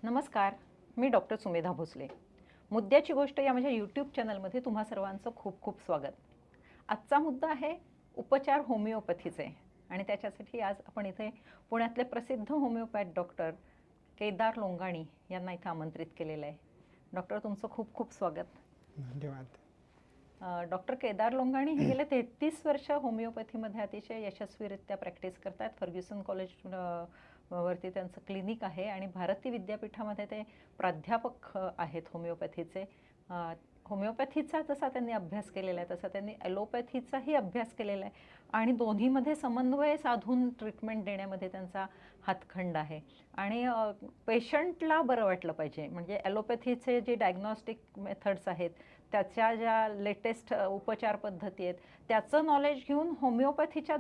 नमस्कार. मी डॉक्टर सुमेधा भोसले. मुद्द्याची गोष्ट या माझ्या यूट्यूब चॅनलमध्ये तुम्हा सर्वांचं खूप खूप स्वागत. आजचा मुद्दा आहे उपचार होमिओपॅथीचे आणि त्याच्यासाठी आज आपण इथे पुण्यातले प्रसिद्ध होमिओपॅथ डॉक्टर केदार लोंगाणी यांना इथे आमंत्रित केलेलं आहे. डॉक्टर, तुमचं खूप खूप स्वागत. धन्यवाद. डॉक्टर केदार लोंगाणी हे गेले 33 वर्ष होमिओपॅथीमध्ये अतिशय यशस्वीरित्या प्रॅक्टिस करतात. फर्ग्युसन कॉलेज वरती त्यांचं क्लिनिक आहे आणि भारती विद्यापीठामध्ये ते प्राध्यापक आहेत होमिओपॅथीचे. होमिओपॅथीचा जसा त्यांनी अभ्यास केलेला आहे तसा त्यांनी ॲलोपॅथीचाही अभ्यास केलेला आहे आणि दोन्हीमध्ये समन्वय साधून ट्रीटमेंट देण्यामध्ये त्यांचा हातखंड आहे. आणि पेशंटला बरं वाटलं पाहिजे म्हणजे ॲलोपॅथीचे जे डायग्नॉस्टिक मेथड्स आहेत, त्याच्या ज्या लेटेस्ट उपचार पद्धती आहेत त्याचं नॉलेज घेऊन होमिओपॅथीच्या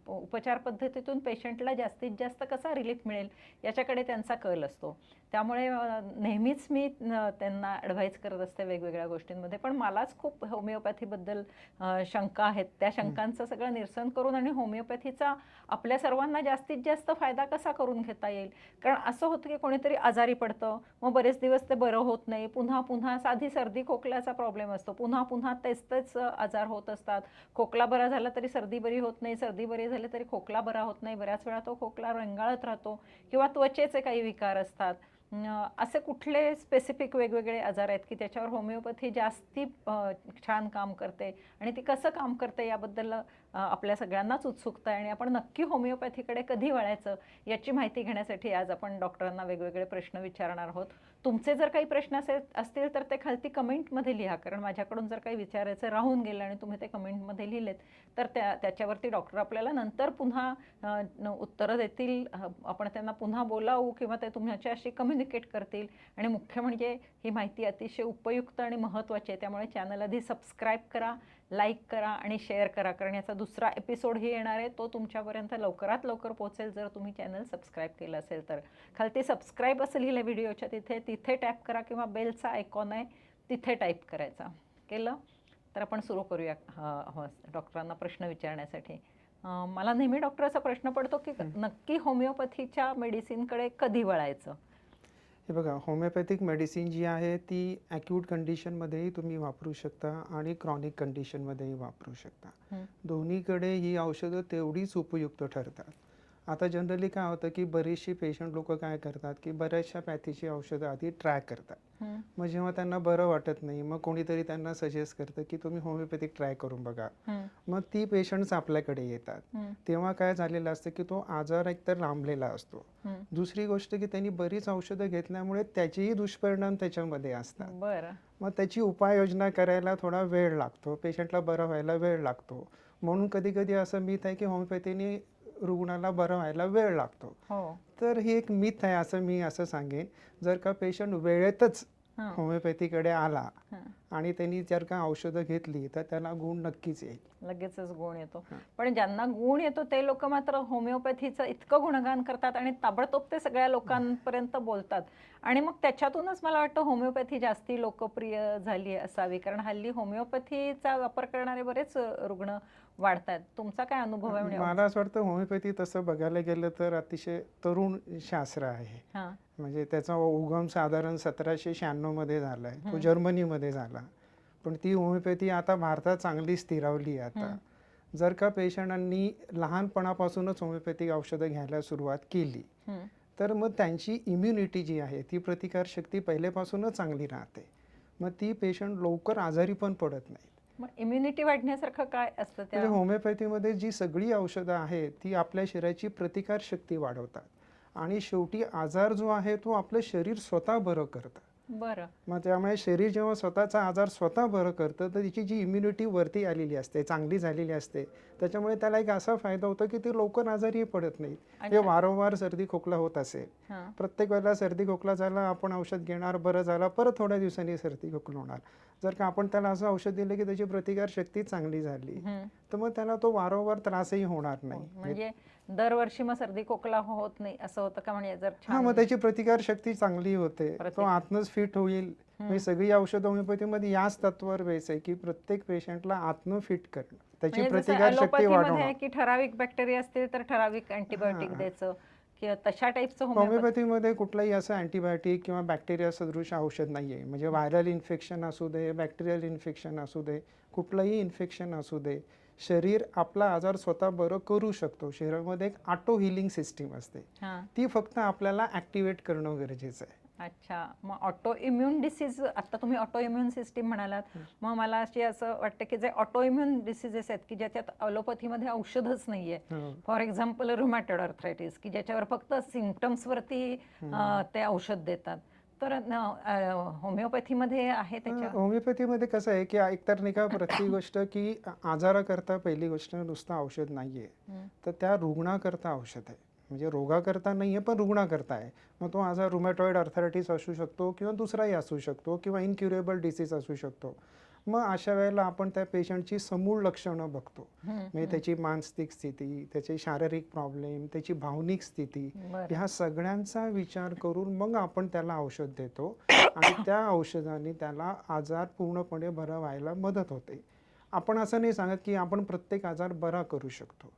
उपचार पद्धतीतून पेशंटला जास्तीत जास्त कसा रिलीफ मिळेल याच्याकडे त्यांचा कल असतो. त्यामुळे नेहमीच मी त्यांना ॲडव्हाइस करत असते वेगवेगळ्या गोष्टींमध्ये. पण मलाच खूप होमिओपॅथीबद्दल शंका आहेत. त्या शंकांचं सगळं निरसन करून आणि होमिओपॅथीचा आपल्या सर्वांना जास्तीत जास्त फायदा कसा करून घेता येईल. कारण असं होतं की कोणीतरी आजारी पडतं, मग बरेच दिवस ते बरं होत नाही, पुन्हा पुन्हा साधी सर्दी खोकल्याचा प्रॉब्लेम असतो, पुन्हा पुन्हा तेच आजार होत असतात. खोकला बरा झाला तरी सर्दी बरी होत नाही, सर्दी बरी झाली तरी खोकला बरा होत नाही, बऱ्याच वेळा तो खोकला रेंगाळत राहतो किंवा त्वचेचे काही विकार असतात. असे कुठले स्पेसिफिक वेगवेगळे आजार आहेत की त्याच्यावर होमिओपॅथी जास्ती छान काम करते आणि ती कसं काम करते याबद्दल आपल्या सगळ्यांनाच उत्सुकता आहे. आणि आपण नक्की होमिओपॅथीकडे कधी वळायचं याची माहिती घेण्यासाठी आज आपण डॉक्टरांना वेगवेगळे प्रश्न विचारणार आहोत. तुमचे जर काही प्रश्न असतील तर ते खालती कमेंटमध्ये लिहा, कारण माझ्याकडून जर काही विचारायचं राहून गेलं आणि तुम्ही ते कमेंटमध्ये लिहिलेत तर त्याच्यावरती डॉक्टर आपल्याला नंतर पुन्हा उत्तरं देतील. आपण त्यांना पुन्हा बोलावू किंवा ते तुमच्याशी कम्युनिकेट करतील. आणि मुख्य म्हणजे ही माहिती अतिशय उपयुक्त आणि महत्त्वाची आहे, त्यामुळे चॅनल आधी सबस्क्राईब करा, लाईक करा आणि शेअर करा, कारण याचा दुसरा एपिसोडही येणार आहे. तो तुमच्यापर्यंत लवकरात लवकर पोहोचेल जर तुम्ही चॅनल सबस्क्राईब केलं असेल तर. खालती सबस्क्राईब असं लिहिलं व्हिडिओच्या तिथे टॅप करा किंवा बेलचा आयकॉन आहे तिथे टाईप करायचा. केलं तर आपण सुरू करूया डॉक्टरांना प्रश्न विचारण्यासाठी. मला नेहमी डॉक्टरचा प्रश्न पडतो की नक्की होमिओपॅथीच्या मेडिसिनकडे कधी वळायचं. हे बघा, होमिओपॅथिक मेडिसिन जी आहे ती ॲक्यूट कंडिशनमध्येही तुम्ही वापरू शकता आणि क्रॉनिक कंडिशनमध्येही वापरू शकता. दोन्हीकडे ही औषधं तेवढीच उपयुक्त ठरतात. आता जनरली काय होतं की बरेचसे पेशंट लोक काय करतात की बऱ्याचशा पॅथीची औषधं आधी ट्राय करतात. मग जेव्हा त्यांना बरं वाटत नाही मग कोणीतरी त्यांना सजेस्ट करतं की तुम्ही होमिओपॅथिक ट्राय करून बघा. मग ती पेशंट्स आपल्याकडे येतात. तेव्हा काय झालेलं असतं की तो आजार एकतर लांबलेला असतो. दुसरी गोष्ट की त्यांनी बरीच औषधं घेतल्यामुळे त्याचेही दुष्परिणाम त्याच्यामध्ये असतात. बरं. मग त्याची उपाययोजना करायला थोडा वेळ लागतो, पेशंटला बरं व्हायला वेळ लागतो. म्हणून कधी कधी असं मिथ आहे की होमिओपॅथीने रुग्णाला बरं व्हायला वेळ लागतो. तर ही एक मिथ आहे असं मी असं सांगेन. जर का पेशंट वेळेतच होमिओपॅथीकडे आला आणि त्यांनी जर का औषधं घेतली तर त्याला गुण नक्कीच येईल, लगेचच गुण येतो. पण ज्यांना गुण येतो ते लोक मात्र होमिओपॅथीचं इतकं गुणगान करतात आणि ताबडतोब ते सगळ्या लोकांपर्यंत बोलतात. आणि मग त्याच्यातूनच मला वाटतं होमिओपॅथी जास्ती लोकप्रिय झाली असावी, कारण हल्ली होमिओपॅथीचा वापर करणारे बरेच रुग्ण वाढतात. तुमचा काय अनुभव आहे? मला असं वाटतं होमिओपॅथी तसं बघायला गेलं तर अतिशय तरुण शास्त्र आहे. म्हणजे त्याचा उगम साधारण 1796 मध्ये झालाय, तो जर्मनीमध्ये झाला. पण ती होमिओपॅथी आता भारतात चांगली स्थिरावली आहे. आता जर का पेशंटांनी लहानपणापासूनच होमिओपॅथिक औषधं घ्यायला सुरुवात केली तर मग त्यांची इम्युनिटी जी आहे ती प्रतिकारशक्ती पहिल्यापासूनच चांगली राहते. मग ती पेशंट लवकर आजारी पण पडत नाही. इम्युनिटी वाढण्यासारखं काय असतं त्या? म्हणजे होमिओपॅथीमध्ये जी सगळी औषधं आहेत ती आपल्या शरीराची प्रतिकारशक्ती वाढवतात आणि शेवटी आजार जो आहे तो आपलं शरीर स्वतः बरं करतं. बरं. मग त्यामुळे शरीर जेव्हा स्वतःचा आजार स्वतः बरं करतं तर तिची जी इम्युनिटी वरती आलेली असते, चांगली झालेली असते, त्याच्यामुळे त्याला एक असा फायदा होतो की ते लवकर आजारी पडत नाहीत. हे वारंवार सर्दी खोकला होत असेल, प्रत्येक वेळेला सर्दी खोकला झाला आपण औषध घेणार, बरं झाला, परत थोड्या दिवसांनी सर्दी खोकला होणार. जर का आपण त्याला असं औषध दिलं की त्याची प्रतिकारशक्ती चांगली झाली तर मग त्याला तो वारंवार त्रासही होणार नाही. म्हणजे दरवर्षी मग सर्दी खोकला होत नाही असं होतं का? म्हणजे जर मग त्याची प्रतिकारशक्ती चांगली होते, तो आतनच फिट होईल. म्हणजे सगळी औषध होमिओपॅथीमध्ये याच तत्वावर बेस आहे की प्रत्येक पेशंटला आतनं फिट करणं, त्याची प्रतिकारशक्ती वाढवणं. की ठराविक बॅक्टेरिया असतील तर ठराविक अँटीबायोटिक द्यायचं की तशा टाईपचं होमिओपॅथी? होमिओपॅथीमध्ये कुठलंही असं अँटीबायोटिक किंवा बॅक्टेरिया सदृश औषध नाही आहे. म्हणजे व्हायरल इन्फेक्शन असू दे, बॅक्टेरियल इन्फेक्शन असू दे, कुठलंही इन्फेक्शन असू दे, शरीर आपला आजार स्वतः बरं करू शकतो. शरीरामध्ये एक ऑटो हिलिंग सिस्टीम असते, हां. ती फक्त आपल्याला ॲक्टिवेट करणं गरजेचं आहे. अच्छा. मग ऑटो इम्युन डिसीज, आता तुम्ही ऑटो इम्युन सिस्टीम म्हणालात, मग मला असं वाटतं की जे ऑटो इम्युन डिसीजेस आहेत की ज्याच्यात ॲलोपॅथीमध्ये औषधच नाहीये, हो. फॉर एक्झाम्पल रुमॅटॉइड आर्थरायटिस, की ज्याच्यावर फक्त सिम्पटम्सवरती ते औषध देतात, तर होमिओपॅथीमध्ये आहे त्याच्या? होमिओपॅथीमध्ये कसं आहे की एकतर नाही का प्रत्येक गोष्ट की आजाराकरता पहिली गोष्ट नुसतं औषध नाही आहे, हं. तर त्या रुग्णाकरता औषध आहे. म्हणजे रोगाकरता नाही आहे पण रुग्णाकरता आहे. मग तो आजार रुमॅटॉइड आर्थरायटिस असू शकतो किंवा दुसराही असू शकतो किंवा इनक्युरेबल डिसीज असू शकतो. मग अशा वेळेला आपण त्या पेशंटची समूळ लक्षणं बघतो. म्हणजे त्याची मानसिक स्थिती, त्याचे शारीरिक प्रॉब्लेम, त्याची भावनिक स्थिती, बरं. ह्या सगळ्यांचा विचार करून मग आपण त्याला औषध देतो आणि त्या औषधाने त्याला आजार पूर्णपणे बरा व्हायला मदत होते. आपण असं नाही सांगत की आपण प्रत्येक आजार बरा करू शकतो.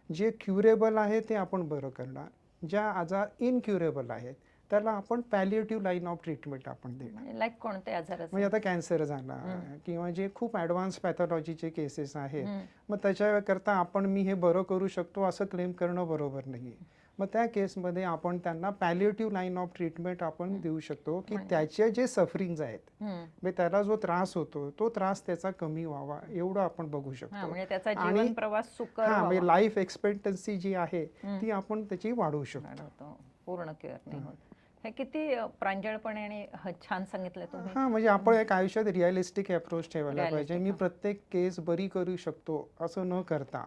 जे क्युरेबल आहे ते आपण बरं करणार. ज्या आजार इनक्युरेबल आहेत त्याला आपण पॅलिएटिव्ह लाईन ऑफ ट्रीटमेंट आपण देणार. लाईक कोणते आजार म्हणजे असेल? आता कॅन्सर झाला किंवा जे खूप ॲडव्हान्स पॅथॉलॉजीचे केसेस आहेत, हं. मग त्याच्याकरता आपण मी हे बरं करू शकतो असं क्लेम करणं बरोबर नाही आहे. मग त्या केसमध्ये आपण त्यांना पॅलिएटिव्ह लाईन ऑफ ट्रीटमेंट आपण देऊ शकतो की त्याचे जे सफरिंग्ज आहेत, म्हणजे त्याला जो त्रास होतो तो त्रास त्याचा कमी व्हावा एवढं आपण बघू शकतो. म्हणजे त्याचा आणि जीवन प्रवास सुकर हां, म्हणजे व्हावा. लाईफ एक्सपेक्टन्सी जी आहे ती आपण त्याची वाढवू शकतो. वाढवतो. पूर्ण क्युअर नाही होत. हे किती प्रांजळपणे आणि छान सांगितलं तुम्ही. हां, म्हणजे आपण एक आयुष्यात रिअलिस्टिक अप्रोच ठेवायला पाहिजे. Realistic, मी हां. प्रत्येक केस बरी करू शकतो असं न करता,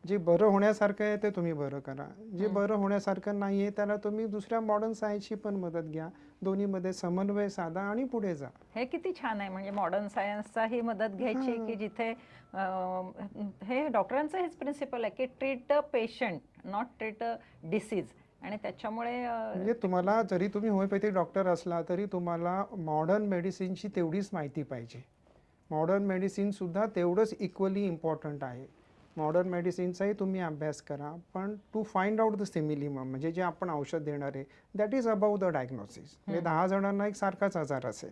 जे बरं होण्यासारखं आहे ते तुम्ही बरं करा. जे बरं होण्यासारखं नाही आहे त्याला तुम्ही दुसऱ्या मॉडर्न सायन्सची पण मदत घ्या. दोन्हीमध्ये समन्वय साधा आणि पुढे जा. हे किती छान आहे. म्हणजे मॉडर्न सायन्सचाही मदत घ्यायची की जिथे हे डॉक्टरांचं हेच प्रिन्सिपल आहे की treat the patient, not treat a disease. आणि त्याच्यामुळे म्हणजे तुम्हाला जरी तुम्ही होमिओपॅथिक डॉक्टर असला तरी तुम्हाला मॉडर्न मेडिसिनची तेवढीच माहिती पाहिजे. मॉडर्न मेडिसिनसुद्धा तेवढंच इक्वली इम्पॉर्टंट आहे. मॉडर्न मेडिसिनचाही तुम्ही अभ्यास करा, पण to find out the similimum, म्हणजे जे आपण औषध देणार आहे that is about the diagnosis. म्हणजे 10 जणांना एक सारखाच आजार असेल,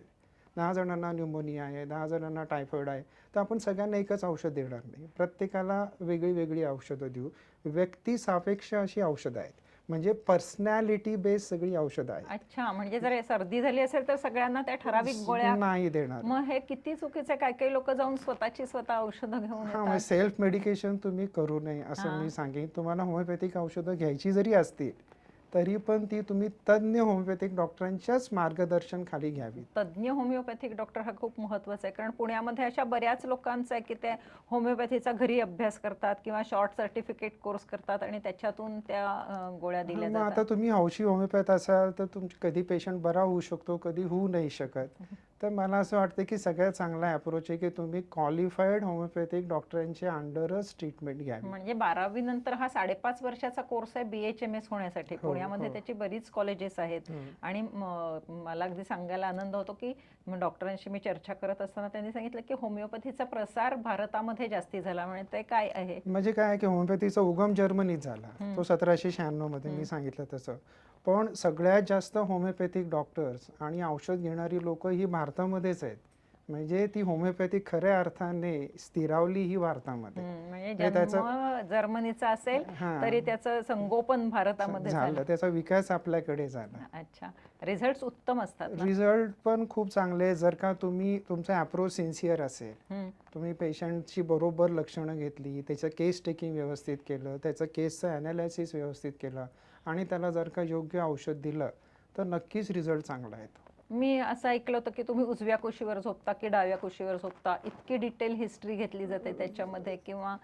10 जणांना न्यूमोनिया आहे, 10 जणांना टायफॉइड आहे, तर आपण सगळ्यांना एकच औषध देणार नाही. प्रत्येकाला वेगळी वेगळी औषधं देऊ. व्यक्तिसापेक्ष अशी औषधं आहेत, म्हणजे पर्सनॅलिटी बेस्ड सगळी औषधं आहेत. अच्छा, म्हणजे जर सर्दी झाली असेल तर सगळ्यांना त्या ठराविक गोळ्या नाही देणार. मग हे किती चुकीचं आहे. काही लोक जाऊन स्वतः औषधं घेऊन हां, म्हणजे येतात. सेल्फ मेडिकेशन तुम्ही करू नये असं मी सांगेन. तुम्हाला होमिओपॅथिक औषधं घ्यायची जरी असतील तरी पण ती तुम्ही तज्ञ होमिओपॅथिक डॉक्टरांच्याच मार्गदर्शन खाली घ्यावी. तज्ञ होमिओपॅथिक डॉक्टर हा खूप महत्त्वाचा आहे. कारण पुण्यामध्ये अशा बऱ्याच लोकांचं आहे की ते होमिओपॅथीचा घरी अभ्यास करतात किंवा शॉर्ट सर्टिफिकेट कोर्स करतात आणि त्याच्यातून त्या गोळ्या दिल्या मग आता जातात. तुम्ही हौशी होमिओपॅथ असाल तर कधी पेशंट बरा होऊ शकतो, कधी होऊ नाही शकत. तर मला असं वाटतं की सगळ्यात चांगला अप्रोच आहे की तुम्ही क्वालिफाईड होमिओपॅथिक डॉक्टरांच्या अंडरच ट्रीटमेंट घ्यावी. म्हणजे 12वी नंतर हा 5.5 वर्षाचा कोर्स आहे BHMS होण्यासाठी. हो, पुण्यामध्ये हो. त्याची बरीच कॉलेजेस आहेत. आणि मला अगदी सांगायला आनंद होतो की डॉक्टरांशी मी चर्चा करत असताना त्यांनी सांगितलं की होमिओपॅथीचा प्रसार भारतामध्ये जास्ती झाला. म्हणजे ते काय आहे? म्हणजे काय आहे की होमिओपॅथीचा उगम जर्मनीत झाला, तो 1796 मध्ये मी सांगितलं तसं. पण सगळ्यात जास्त होमिओपॅथिक डॉक्टर्स आणि औषध घेणारी लोक ही भारतामध्येच आहेत. म्हणजे ती होमिओपॅथी खऱ्या अर्थाने स्थिरावली ही भारतामध्ये. म्हणजे म्हणजे त्याचं जन्म जर्मनीचा असेल तरी त्याचं संगोपन भारतामध्ये झालं, झालं. त्याचा विकास आपल्याकडे झाला. अच्छा. रिझल्ट उत्तम असतात ना? रिझल्ट पण खूप चांगले जर का तुम्ही तुमचा अप्रोच सिन्सिअर असेल, तुम्ही पेशंटची बरोबर लक्षणं घेतली, त्याचं केस टेकिंग व्यवस्थित केलं, त्याचं केसचं ॲनालिसिस व्यवस्थित केलं आणि त्याला जर का योग्य औषध दिलं तर नक्कीच रिझल्ट चांगला येतो. मी असं ऐकलं होतं की तुम्ही उजव्या कुशीवर झोपता की डाव्या कुशीवर झोपता, इतकी डिटेल हिस्ट्री घेतली जाते त्याच्यामध्ये, किंवा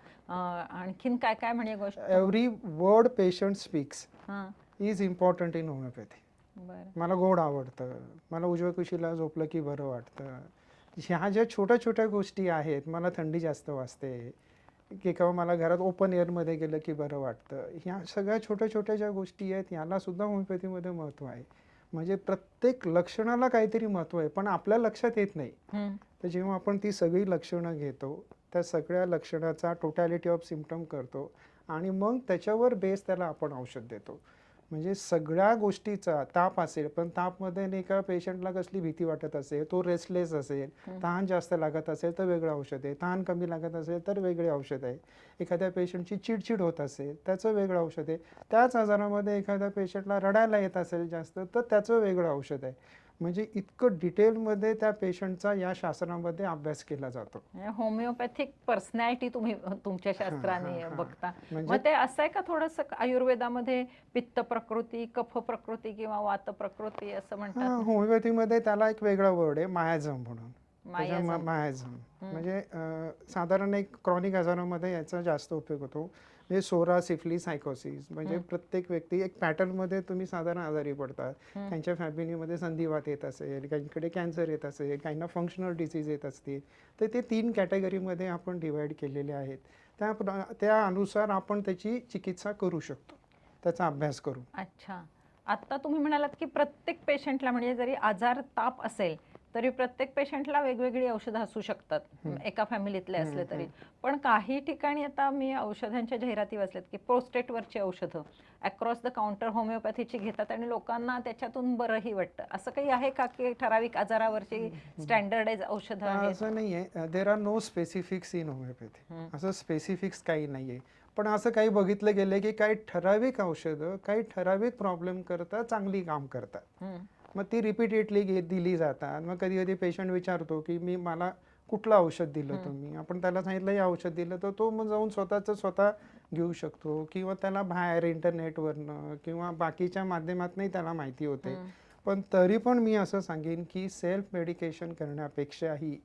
आणखीन काय काय म्हणजे गोष्ट? एव्हरी वर्ड पेशंट स्पीक्स हां. Is important in homeopathy. बरं. मला गोड आवडतं, मला उजव्या कुशीला झोपलं की बरं वाटतं. ह्या ज्या छोट्या छोट्या गोष्टी आहेत, मला थंडी जास्त वाजते की किंवा मला घरात ओपन एअरमध्ये गेलं की बरं वाटतं, ह्या सगळ्या छोट्या छोट्या ज्या गोष्टी आहेत याला सुद्धा होमिओपॅथीमध्ये महत्त्व आहे. म्हणजे प्रत्येक लक्षणाला काहीतरी महत्त्व आहे पण आपल्या लक्षात येत नाही. तर जेव्हा आपण ती सगळी लक्षणं घेतो, त्या सगळ्या लक्षणाचा टोटॅलिटी ऑफ सिम्पटम करतो आणि मग त्याच्यावर बेस त्याला आपण औषध देतो. म्हणजे सगळ्या गोष्टीचा ताप असेल, पण तापमध्ये नाही का पेशंटला कसली भीती वाटत असेल, तो रेस्टलेस असेल, तहान जास्त लागत असेल तर वेगळं औषध आहे, तहान कमी लागत असेल तर वेगळे औषध आहे, एखाद्या पेशंटची चिडचिड होत असेल त्याचं वेगळं औषध आहे, त्याच आजारामध्ये एखाद्या पेशंटला रडायला येत असेल जास्त तर त्याचं वेगळं औषध आहे. म्हणजे इतकं डिटेलमध्ये त्या पेशंटचा या शास्त्रामध्ये अभ्यास केला जातो. होमिओपॅथिक पर्सनॅलिटी तुम्ही तुमच्या हां, हां, शास्त्राने हां. बघता. म्हणजे मग ते असं आहे का थोडंसं आयुर्वेदामध्ये पित्त प्रकृती, कफ प्रकृती किंवा वात प्रकृती असं म्हणतात हां, ना? होमिओपॅथीमध्ये त्याला एक वेगळा वर्ड आहे मायाझम म्हणून. त्याच्या मायाझम. मायाझम हं, म्हणजे साधारण एक क्रॉनिक आजारामध्ये याचा जास्त उपयोग होतो. म्हणजे सोरा, सिफिलीस, सायकोसिस म्हणजे हं, प्रत्येक व्यक्ती एक पॅटर्नमध्ये तुम्ही साधारण आजारी पडतात. हं. त्यांच्या फॅमिलीमध्ये संधिवात येत असेल, काहींकडे कॅन्सर येत असेल, काहींना फंक्शनल डिसीज येत असतील. तर ते 3 कॅटेगरीमध्ये आपण डिवाईड केलेले आहेत. त्या अनुसार आपण त्याची चिकित्सा करू शकतो. त्याचा अभ्यास करू. अच्छा. आत्ता तुम्ही म्हणालात, की प्रत्येक पेशंटला म्हणजे जरी आजार ताप असेल, तरी प्रत्येक पेशंटला वेगवेगळी औषधं असू शकतात. हं, एका फॅमिलीतले असले हं, तरी. हं. पण काही ठिकाणी आता मी औषधांच्या जाहिराती वाचल्यात, की प्रोस्टेटवरची औषधं अक्रॉस द काउंटर होमिओपॅथीची घेतात आणि लोकांना त्याच्यातून बरंही वाटतं. असं काही आहे का, की ठराविक आजारावरची स्टँडर्डाइज औषधं आहेत? असं नाही आहे. There are no specifics in homeopathy. हं, असं स्पेसिफिक्स काही नाही आहे. पण असं काही बघितलं गेलं की काही ठराविक औषधं काही ठराविक प्रॉब्लेम करता चांगली काम करतात. हं, मग ती रिपीटेडली दिली जातात. मग कधी-कधी पेशंट विचारतो की मला कुठलं औषध दिलं हं, तुम्ही? आपण त्याला सांगितलं हे औषध दिलं, तर तो मग जाऊन स्वतःचं स्वतः घेऊ शकतो किंवा त्याला बाहेर इंटरनेटवरनं किंवा बाकीच्या माध्यमातूनही त्याला माहिती होते. हं. पण तरी पण मी असं सांगेन की सेल्फ मेडिकेशन करण्यापेक्षाही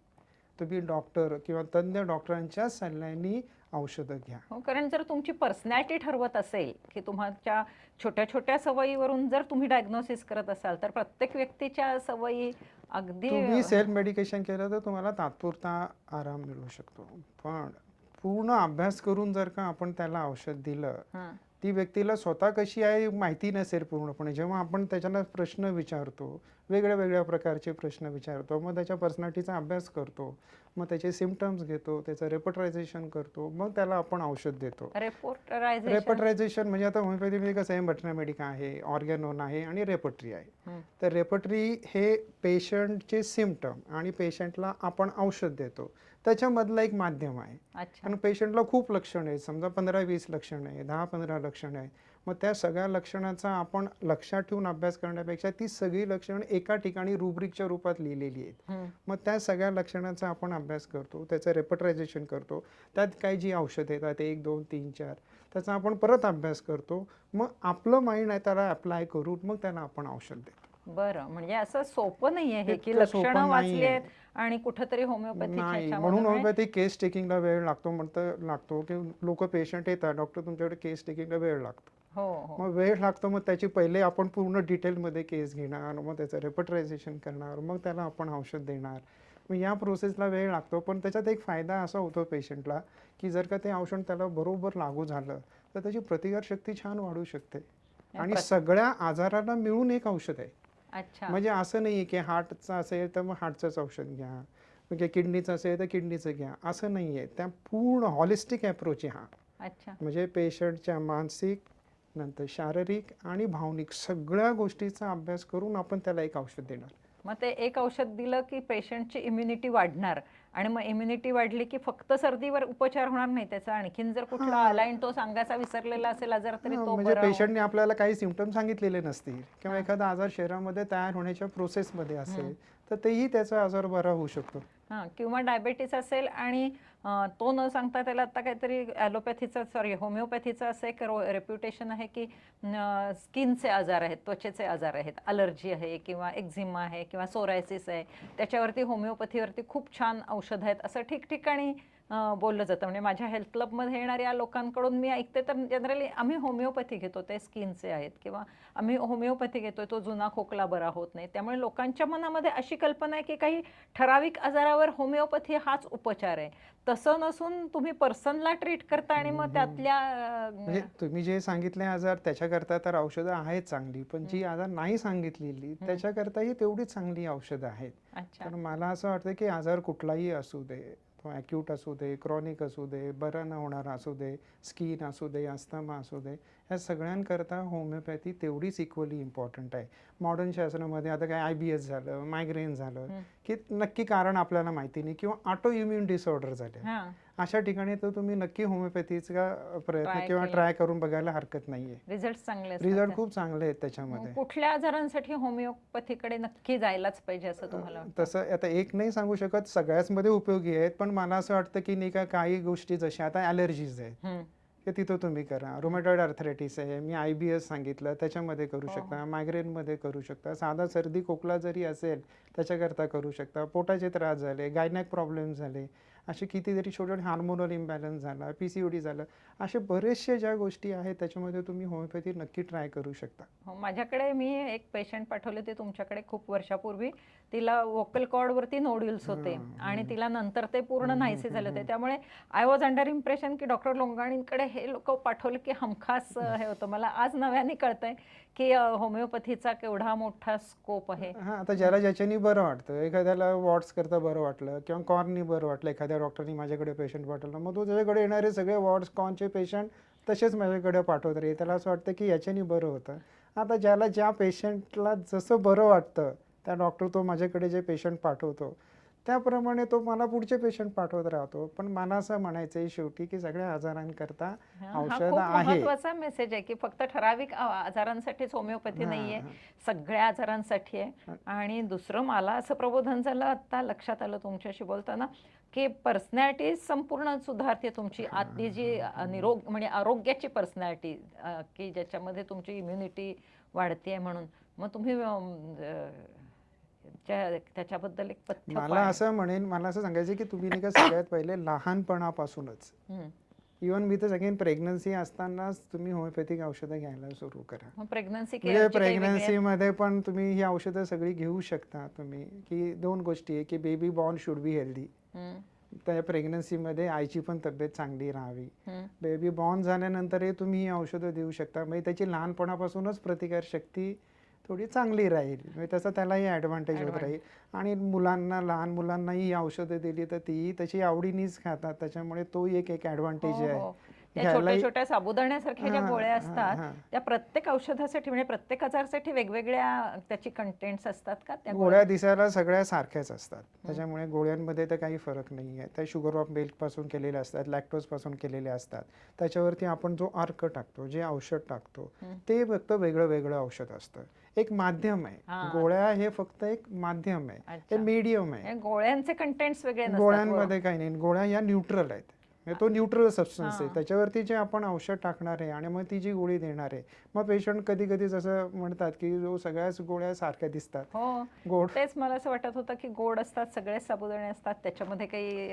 तुम्ही डॉक्टर किंवा तज्ञ डॉक्टरांच्या सल्ल्याने औषधं घ्या. हो, कारण जर तुमची पर्सनॅलिटी ठरवत असेल, की तुमच्या छोट्या-छोट्या सवयीवरून जर तुम्ही डायग्नोसिस करत असाल, तर प्रत्येक व्यक्तीच्या सवयी अगदी तुम्ही सेल्फ मेडिकेशन केलं तर तुम्हाला तात्पुरता आराम मिळू शकतो. पण पूर्ण अभ्यास करून जर का आपण त्याला औषध दिलं, हं, ती व्यक्तीला स्वतः कशी आहे माहिती नसेल पूर्णपणे. जेव्हा आपण त्याच्याला प्रश्न विचारतो, वेगळ्या-वेगळ्या प्रकारचे प्रश्न विचारतो, मग त्याच्या पर्सनॅलिटीचा अभ्यास करतो, मग त्याचे सिम्प्टम्स घेतो, त्याचं रेपर्टरायझेशन करतो, मग त्याला आपण औषध देतो. रेपोर्टरायझेशन. रेपर्टरायझेशन म्हणजे आता होमिओपॅथीमध्ये कसं आहे, मॅथमॅटिका आहे, ऑर्गॅनोन आहे आणि रेपर्टरी आहे. हं, तर रेपर्टरी हे पेशंटचे सिम्प्टम आणि पेशंटला आपण औषध देतो त्याच्यामधलं एक माध्यम आहे. अच्छा. कारण पेशंटला खूप लक्षणं आहेत, समजा 15-20 लक्षणं आहे, 10-15 लक्षणं आहे. मग त्या सगळ्या लक्षणाचा आपण लक्षात ठेवून अभ्यास करण्यापेक्षा ती सगळी लक्षणं एका ठिकाणी रुब्रिकच्या रूपात लिहिलेली आहेत. हं. मग त्या सगळ्या लक्षणांचा आपण अभ्यास करतो, त्याचं रेपर्टरायझेशन करतो. त्यात काही जी औषधं येतात 1, 2, 3, 4 त्याचा आपण परत अभ्यास करतो. मग आपलं माइंड आहे त्याला अप्लाय करून मग त्याला आपण औषध देतो. बरं, म्हणजे असं सोपं नाहीये हे, की इतकं लक्षणं सोपं वाचली नाहीये. आहेत आणि कुठेतरी होमिओपॅथीच्या नाही, म्हणून ह्याच्यामधून होमिओपॅथी केस टेकिंगला वेळ लागतो लागतो, की लोकं पेशंट येतात, डॉक्टर तुमच्याकडे केस टेकिंगला वेळ लागतो. हो, हो. मग वेळ लागतो, मग त्याची पहिले आपण पूर्ण डिटेलमध्ये केस घेणार, मग त्याचं रेपर्टरायझेशन करणार, मग त्याला आपण औषध देणार. मग या प्रोसेसला वेळ लागतो. पण त्याच्यात एक फायदा असा होतो पेशंटला, की जर का ते औषध त्याला बरोबर लागू झालं, तर त्याची प्रतिकारशक्ती छान वाढू शकते. हे आणि सगळ्या आजाराला मिळून एक औषध आहे. अच्छा. म्हणजे असं नाही आहे की हार्टचं असेल तर मग हार्टचंच औषध घ्या, म्हणजे किडनीचं असेल तर किडनीचं घ्या, असं नाही आहे. त्या पूर्ण हॉलिस्टिक अप्रोच आहे हा. अच्छा. म्हणजे पेशंटच्या मानसिक, नंतर शारीरिक आणि भावनिक सगळ्या गोष्टीचा अभ्यास करून आपण त्याला एक औषध देणार. मग ते एक औषध दिलं, की पेशंटची इम्युनिटी वाढणार आणि मग इम्युनिटी वाढली, की फक्त सर्दीवर उपचार होणार नाही. त्याचा आणखीन जर कुठला हां. आलाय आणि तो सांगायचा विसरलेला असेल आजार, तरी हां, तो म्हणजे बरा होऊन. पेशंटने आपल्याला काही सिम्प्टम सांगितलेले नसतील किंवा हां. एखादा आजार शरीरामध्ये तयार होण्याच्या प्रोसेसमध्ये हं. असेल, तर तेही त्याचा आजार बरा होऊ शकतो. हां, किंवा डायबिटीस असेल आणि तो न सांगता त्याला आता काहीतरी ॲलोपॅथीचा होमिओपॅथीचं असं एक रेप्युटेशन आहे, की स्किनचे आजार आहेत, त्वचेचे आजार आहेत, ॲलर्जी आहे किंवा एक्झिमा आहे किंवा सोरायसिस आहे. त्याच्यावरती होमिओपॅथीवरती खूप छान औषधं आहेत, असं ठिकठिकाणी बोललं जातं. म्हणजे माझ्या हेल्थ क्लबमध्ये येणाऱ्या लोकांकडून मी ऐकते, तर जनरली आम्ही होमिओपॅथी घेतो, ते स्किनचे आहेत किंवा आम्ही होमिओपॅथी घेतोय, तो जुना खोकला बरा होत नाही. त्यामुळे लोकांच्या मनामध्ये अशी कल्पना आहे, की काही ठराविक आजारावर होमिओपॅथी हाच उपचार आहे. तसं नसून तुम्ही पर्सनला ट्रीट करता आणि मग त्यातल्या म्हणजे तुम्ही जे सांगितले आजार त्याच्याकरता तर औषधं आहेत चांगली, पण हं, जी आजार नाही सांगितलेली हं. त्याच्याकरताही तेवढीच चांगली औषधं आहेत. अच्छा. तर मला असं वाटतं की आजार कुठलाही असू दे, तो ॲक्यूट असू दे, क्रॉनिक असू दे, बरा न होणारा असू दे, स्किन असू दे, अस्थमा असू दे, ह्या सगळ्यांकरता होमिओपॅथी तेवढीच इक्वली इम्पॉर्टंट आहे. मॉडर्न शास्त्रामध्ये आता काय IBS झालं, मायग्रेन झालं, की नक्की कारण आपल्याला माहिती नाही किंवा ऑटो इम्युन डिसऑर्डर झाले, हां, अशा ठिकाणी तर तुम्ही नक्की होमिओपॅथीचा प्रयत्न ट्राय किंवा केलं. ट्राय करून बघायला हरकत नाहीये. रिझल्ट चांगले असतात रिझल्ट त्या. खूप चांगले आहेत मग त्याच्यामध्ये. कुठल्या आजारांसाठी होमिओपॅथीकडे नक्की जायलाच पाहिजे असं तुम्हाला वाटतं? तसं आता एक नाही सांगू शकत, सगळ्याच मध्ये उपयोगी आहेत, पण मला असं वाटतं की नाही का काही गोष्टी जशा आता ॲलर्जीज आहेत, हं. ते तिथं तुम्ही करा. रुमॅटॉइड आर्थरायटिस आहे, मी IBS सांगितलं, त्याच्यामध्ये करू हो, शकता. हो. मायग्रेनमध्ये करू शकता. साधा सर्दी खोकला जरी असेल त्याच्याकरता करू शकता. पोटाचे त्रास झाले, गायनॅक प्रॉब्लेम झाले, असे कितीतरी छोटे हार्मोनल इम्बॅलन्स झाला, PCOD झालं, असे बरेचसे ज्या गोष्टी आहेत त्याच्यामध्ये तुम्ही होमिओपॅथी नक्की ट्राय करू शकता. हो, माझ्याकडे मी एक पेशंट पाठवले होते तुमच्याकडे खूप वर्षापूर्वी. तिला वोकल कॉर्डवरती नोड्यूल्स होते आणि तिला नंतर ते पूर्ण नाहीसे झाले होते. त्यामुळे आय वॉज अंडर इम्प्रेशन की डॉक्टर लोंघाणींकडे हे लोक पाठवले की हमखास हे होतं. मला आज नव्याने कळतंय की होमिओपॅथीचा केवढा मोठा स्कोप आहे. हां, आता ज्याला ज्याच्यानी बरं वाटतं, एखाद्याला वॉट्स करता बरं वाटलं किंवा कॉर्ननी बरं वाटलं, एखाद्या डॉक्टरनी माझ्याकडे पेशंट पाठवलं, मग तो त्याच्याकडे येणारे सगळे वॉट्स कॉर्नचे पेशंट तसेच माझ्याकडे पाठवत राहील. त्याला असं वाटतं की याच्यानी बरं होतं. आता ज्याला ज्या पेशंटला जसं बरं वाटतं, त्या डॉक्टर तो माझ्याकडे जे पेशंट पाठवतो, त्याप्रमाणे तो मला पुढचे पेशंट पाठवत राहतो. पण मला असं म्हणायचं आहे शेवटी की सगळ्या आजारांकरता हा औषध खूप आहे. महत्वाचा मेसेज आहे की फक्त ठराविक आजारांसाठीच होमिओपॅथी नाहीये, हां, सगळ्या आजारांसाठी आहे. हां. आणि दुसरं मला असं प्रबोधन झालं आता लक्षात आलं तुमच्याशी बोलताना की पर्सनॅलिटी संपूर्ण सुधारते तुमची आतली जी निरोग म्हणजे आरोग्याची पर्सनॅलिटी की ज्याच्यामध्ये तुमची इम्युनिटी वाढते म्हणून. मग तुम्ही त्याच्याबद्दल एक पथ्य मला असं म्हणेन, मला असं सांगायचं की तुम्ही नाही का सगळ्यात पहिले लहानपणापासूनच, इवन मी तर सगळ्यात प्रेग्नन्सी असतानाच तुम्ही होमिओपॅथिक औषधं घ्यायला सुरू करा. मग प्रेग्नन्सी म्हणजे केअरची काही वेगळी प्रेग्नन्सीमध्ये पण तुम्ही ही औषधं सगळी घेऊ शकता तुम्ही, की दोन गोष्टी आहे की baby born should be healthy. त्या प्रेग्नन्सीमध्ये आईची पण तब्येत चांगली राहावी. बेबी बॉर्न झाल्यानंतरही तुम्ही ही औषधं देऊ शकता, म्हणजे त्याची लहानपणापासूनच प्रतिकारशक्ती थोडी चांगली राहील, म्हणजे त्याचा त्यालाही ॲडव्हान्टेज होत राहील. आणि मुलांना, लहान मुलांनाही ही औषधं दिली तर तीही तशी आवडीनेच खातात, त्याच्यामुळे तोही एक एक ॲडव्हान्टेज हो आहे. हो त्या छोट्या घ्यायलाही छोट्या साबुदाण्यासारख्या ज्या हां, गोळ्या हां, असतात हां. त्या प्रत्येक औषधासाठी म्हणजे प्रत्येक आजारासाठी वेगवेगळ्या त्याची कंटेंट्स असतात का त्या गोळ्या दिसायला सगळ्या सारख्याच असतात, हं. त्याच्यामुळे गोळ्यांमध्ये तर काही फरक नाही आहे. त्या शुगर ऑफ मिल्कपासून केलेल्या असतात, लॅक्टोजपासून केलेल्या असतात. त्याच्यावरती आपण जो अर्क टाकतो, जे औषध टाकतो, ते फक्त वेगळं वेगळं औषध असतं. एक माध्यम आहे. हां. गोळ्या हे फक्त एक माध्यम आहे, हे अच्छा. मीडियम आहे. हे गोळ्यांचे कंटेंट्स वेगळे नसतात गोळ्यांमध्ये काही नाही, गोळ्या या न्यूट्रल आहेत. म्हणजे तो न्यूट्रल सबस्टन्स आहे, हां. त्याच्यावरती जे आपण औषध टाकणार आहे आणि मग ती जी गोळी देणार आहे. मग पेशंट कधी कधी जसं म्हणतात की जो सगळ्याच गोळ्या सारख्या दिसतात, हो गोड. तेच मला असं वाटत होतं की गोड असतात सगळे साबुदाणे असतात त्याच्यामध्ये काही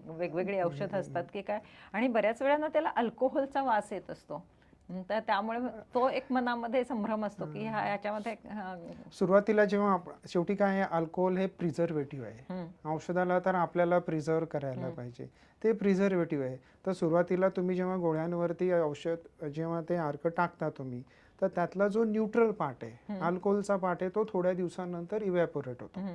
वेगवेगळी औषधं असतात की काय. आणि बऱ्याच वेळा त्याला अल्कोहोलचा वास येत असतो. तर त्यामुळे तो एक मनामध्ये संभ्रम असतो की ह्याच्यामध्ये सुरुवातीला जेव्हा शेवटी काय आहे, अल्कोहोल हे प्रिझर्वेटिव्ह आहे. औषधाला तर आपल्याला प्रिझर्व करायला पाहिजे, ते प्रिझर्वेटिव्ह आहे. तर सुरुवातीला तुम्ही जेव्हा गोळ्यांवरती औषध जेव्हा ते अर्क टाकता तुम्ही, तर त्यातला जो न्यूट्रल पार्ट आहे, अल्कोहोलचा पार्ट आहे, तो थोड्या दिवसानंतर इव्हॅपोरेट होतो.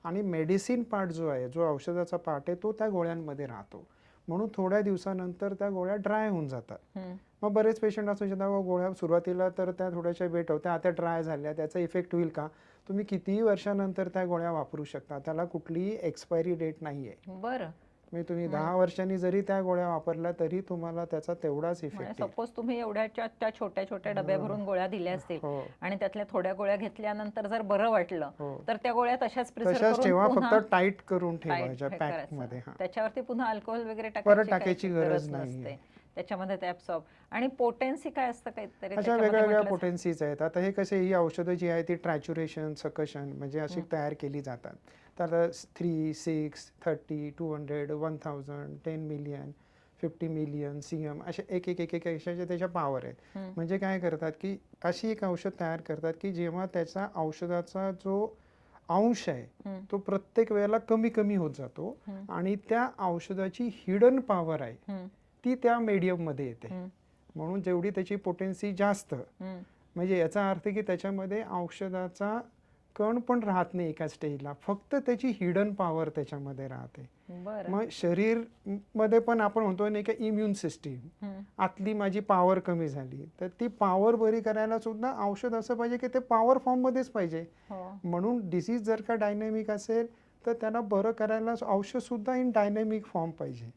आणि मेडिसिन पार्ट जो आहे, जो औषधाचा पार्ट आहे, तो त्या गोळ्यांमध्ये राहतो. म्हणून थोड्या दिवसानंतर त्या गोळ्या ड्राय होऊन जातात. मग बरेच पेशंट असू शकतात, गोळ्या सुरुवातीला तर त्या थोड्याशा वेट होत्या, आता ड्राय झाल्या, त्याचा इफेक्ट होईल का? तुम्ही कितीही वर्षानंतर त्या गोळ्या वापरू शकता, त्याला कुठलीही एक्सपायरी डेट नाही आहे. बरं. म्हणजे तुम्ही 10 वर्षांनी जरी त्या गोळ्या वापरल्या तरी तुम्हाला त्याचा तेवढाच इफेक्ट येईल. सपोज तुम्ही एवढ्या त्या छोट्या छोट्या डब्या भरून गोळ्या दिल्या असतील आणि त्यातल्या थोड्या गोळ्या घेतल्यानंतर जर बरं वाटलं तर त्या गोळ्या तशाच प्रिझर्व ठेवा, करून फक्त टाईट करून टाईट ठेवायच्या हे पॅक करायचं. मध्ये. त्याच्यावरती पुन्हा अल्कोहोल वगैरे परत टाकायची टाकायची गरज नसते नाही. त्याच्यामध्ये ते ॲब्सॉर्ब. आणि पोटेन्सी काय असतं काहीतरी अशा त्याच्यामध्ये वेगवेगळ्या म्हटलं पोटेन्सीज आहेत. आता हे कसे, ही औषधं जी आहे ती ट्रॅच्युरेशन, सकशन म्हणजे अशी तयार केली जातात. तर 3, 6, 30, 200, 1000, 10 मिलियन, 50 मिलियन CM असे एक एक एक एक अशाच्या त्याच्या पॉवर आहेत. म्हणजे काय करतात की अशी एक औषध तयार करतात की जेव्हा त्याचा औषधाचा जो अंश आहे तो प्रत्येक वेळेला कमी कमी होत जातो आणि त्या औषधाची हिडन पॉवर आहे ती त्या मीडियम मध्ये येते. म्हणून जेवढी त्याची पोटेन्सी जास्त, म्हणजे याचा अर्थ की त्याच्यामध्ये औषधाचा कण पण राहत नाही एका स्टेजला, फक्त त्याची हिडन पॉवर त्याच्यामध्ये राहते. बरं. मग शरीर मध्ये पण आपण म्हणतो नाही का इम्युन सिस्टीम, हं. आतली माझी पॉवर कमी झाली तर ती पॉवर बरी करायला सुद्धा औषध असं पाहिजे की ते पॉवर फॉर्ममध्येच पाहिजे. हो. म्हणून डिसीज जर का डायनॅमिक असेल तर त्याला बरं करायला औषध सुद्धा इन डायनॅमिक फॉर्म पाहिजे.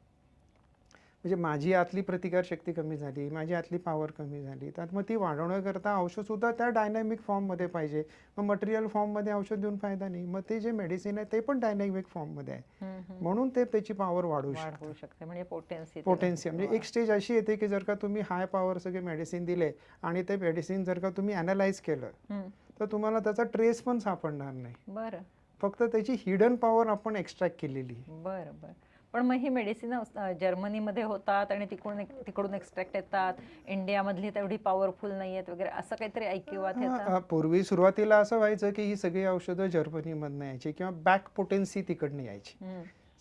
म्हणजे माझी आतली प्रतिकारशक्ती कमी झाली, माझी आतली पॉवर कमी झाली, तर मग ती वाढवण्याकरता औषधसुद्धा त्या डायनॅमिक फॉर्ममध्ये पाहिजे. मग मटेरियल फॉर्ममध्ये औषध देऊन फायदा नाही. मग ते जे मेडिसिन आहे ते पण डायनॅमिक फॉर्ममध्ये आहे. हं, हं. म्हणून ते त्याची पॉवर वाढवू वाढ शकतं. होऊ शकते म्हणजे पोटेन्सी पोटेन्शियल म्हणजे एक स्टेज अशी येते की जर का तुम्ही हाय पॉवर सगळे मेडिसिन दिले आणि ते मेडिसिन जर का तुम्ही अनालाइज केलं तर तुम्हाला त्याचा ट्रेस पण सापडणार नाही. बरं. फक्त त्याची हिडन पॉवर आपण एक्स्ट्रॅक्ट केलेली आहे. बरं बरं. पण मग ही मेडिसिन जर्मनीमध्ये होतात आणि तिकडून एक्स्ट्रॅक्ट येतात, इंडियामधली तेवढी पॉवरफुल नाही आहेत वगैरे असं काहीतरी ऐकिवात येतं. पूर्वी सुरुवातीला असं व्हायचं की ही सगळी औषधं जर्मनीमधनं यायची किंवा बॅक पोटेन्सी तिकडनं यायची.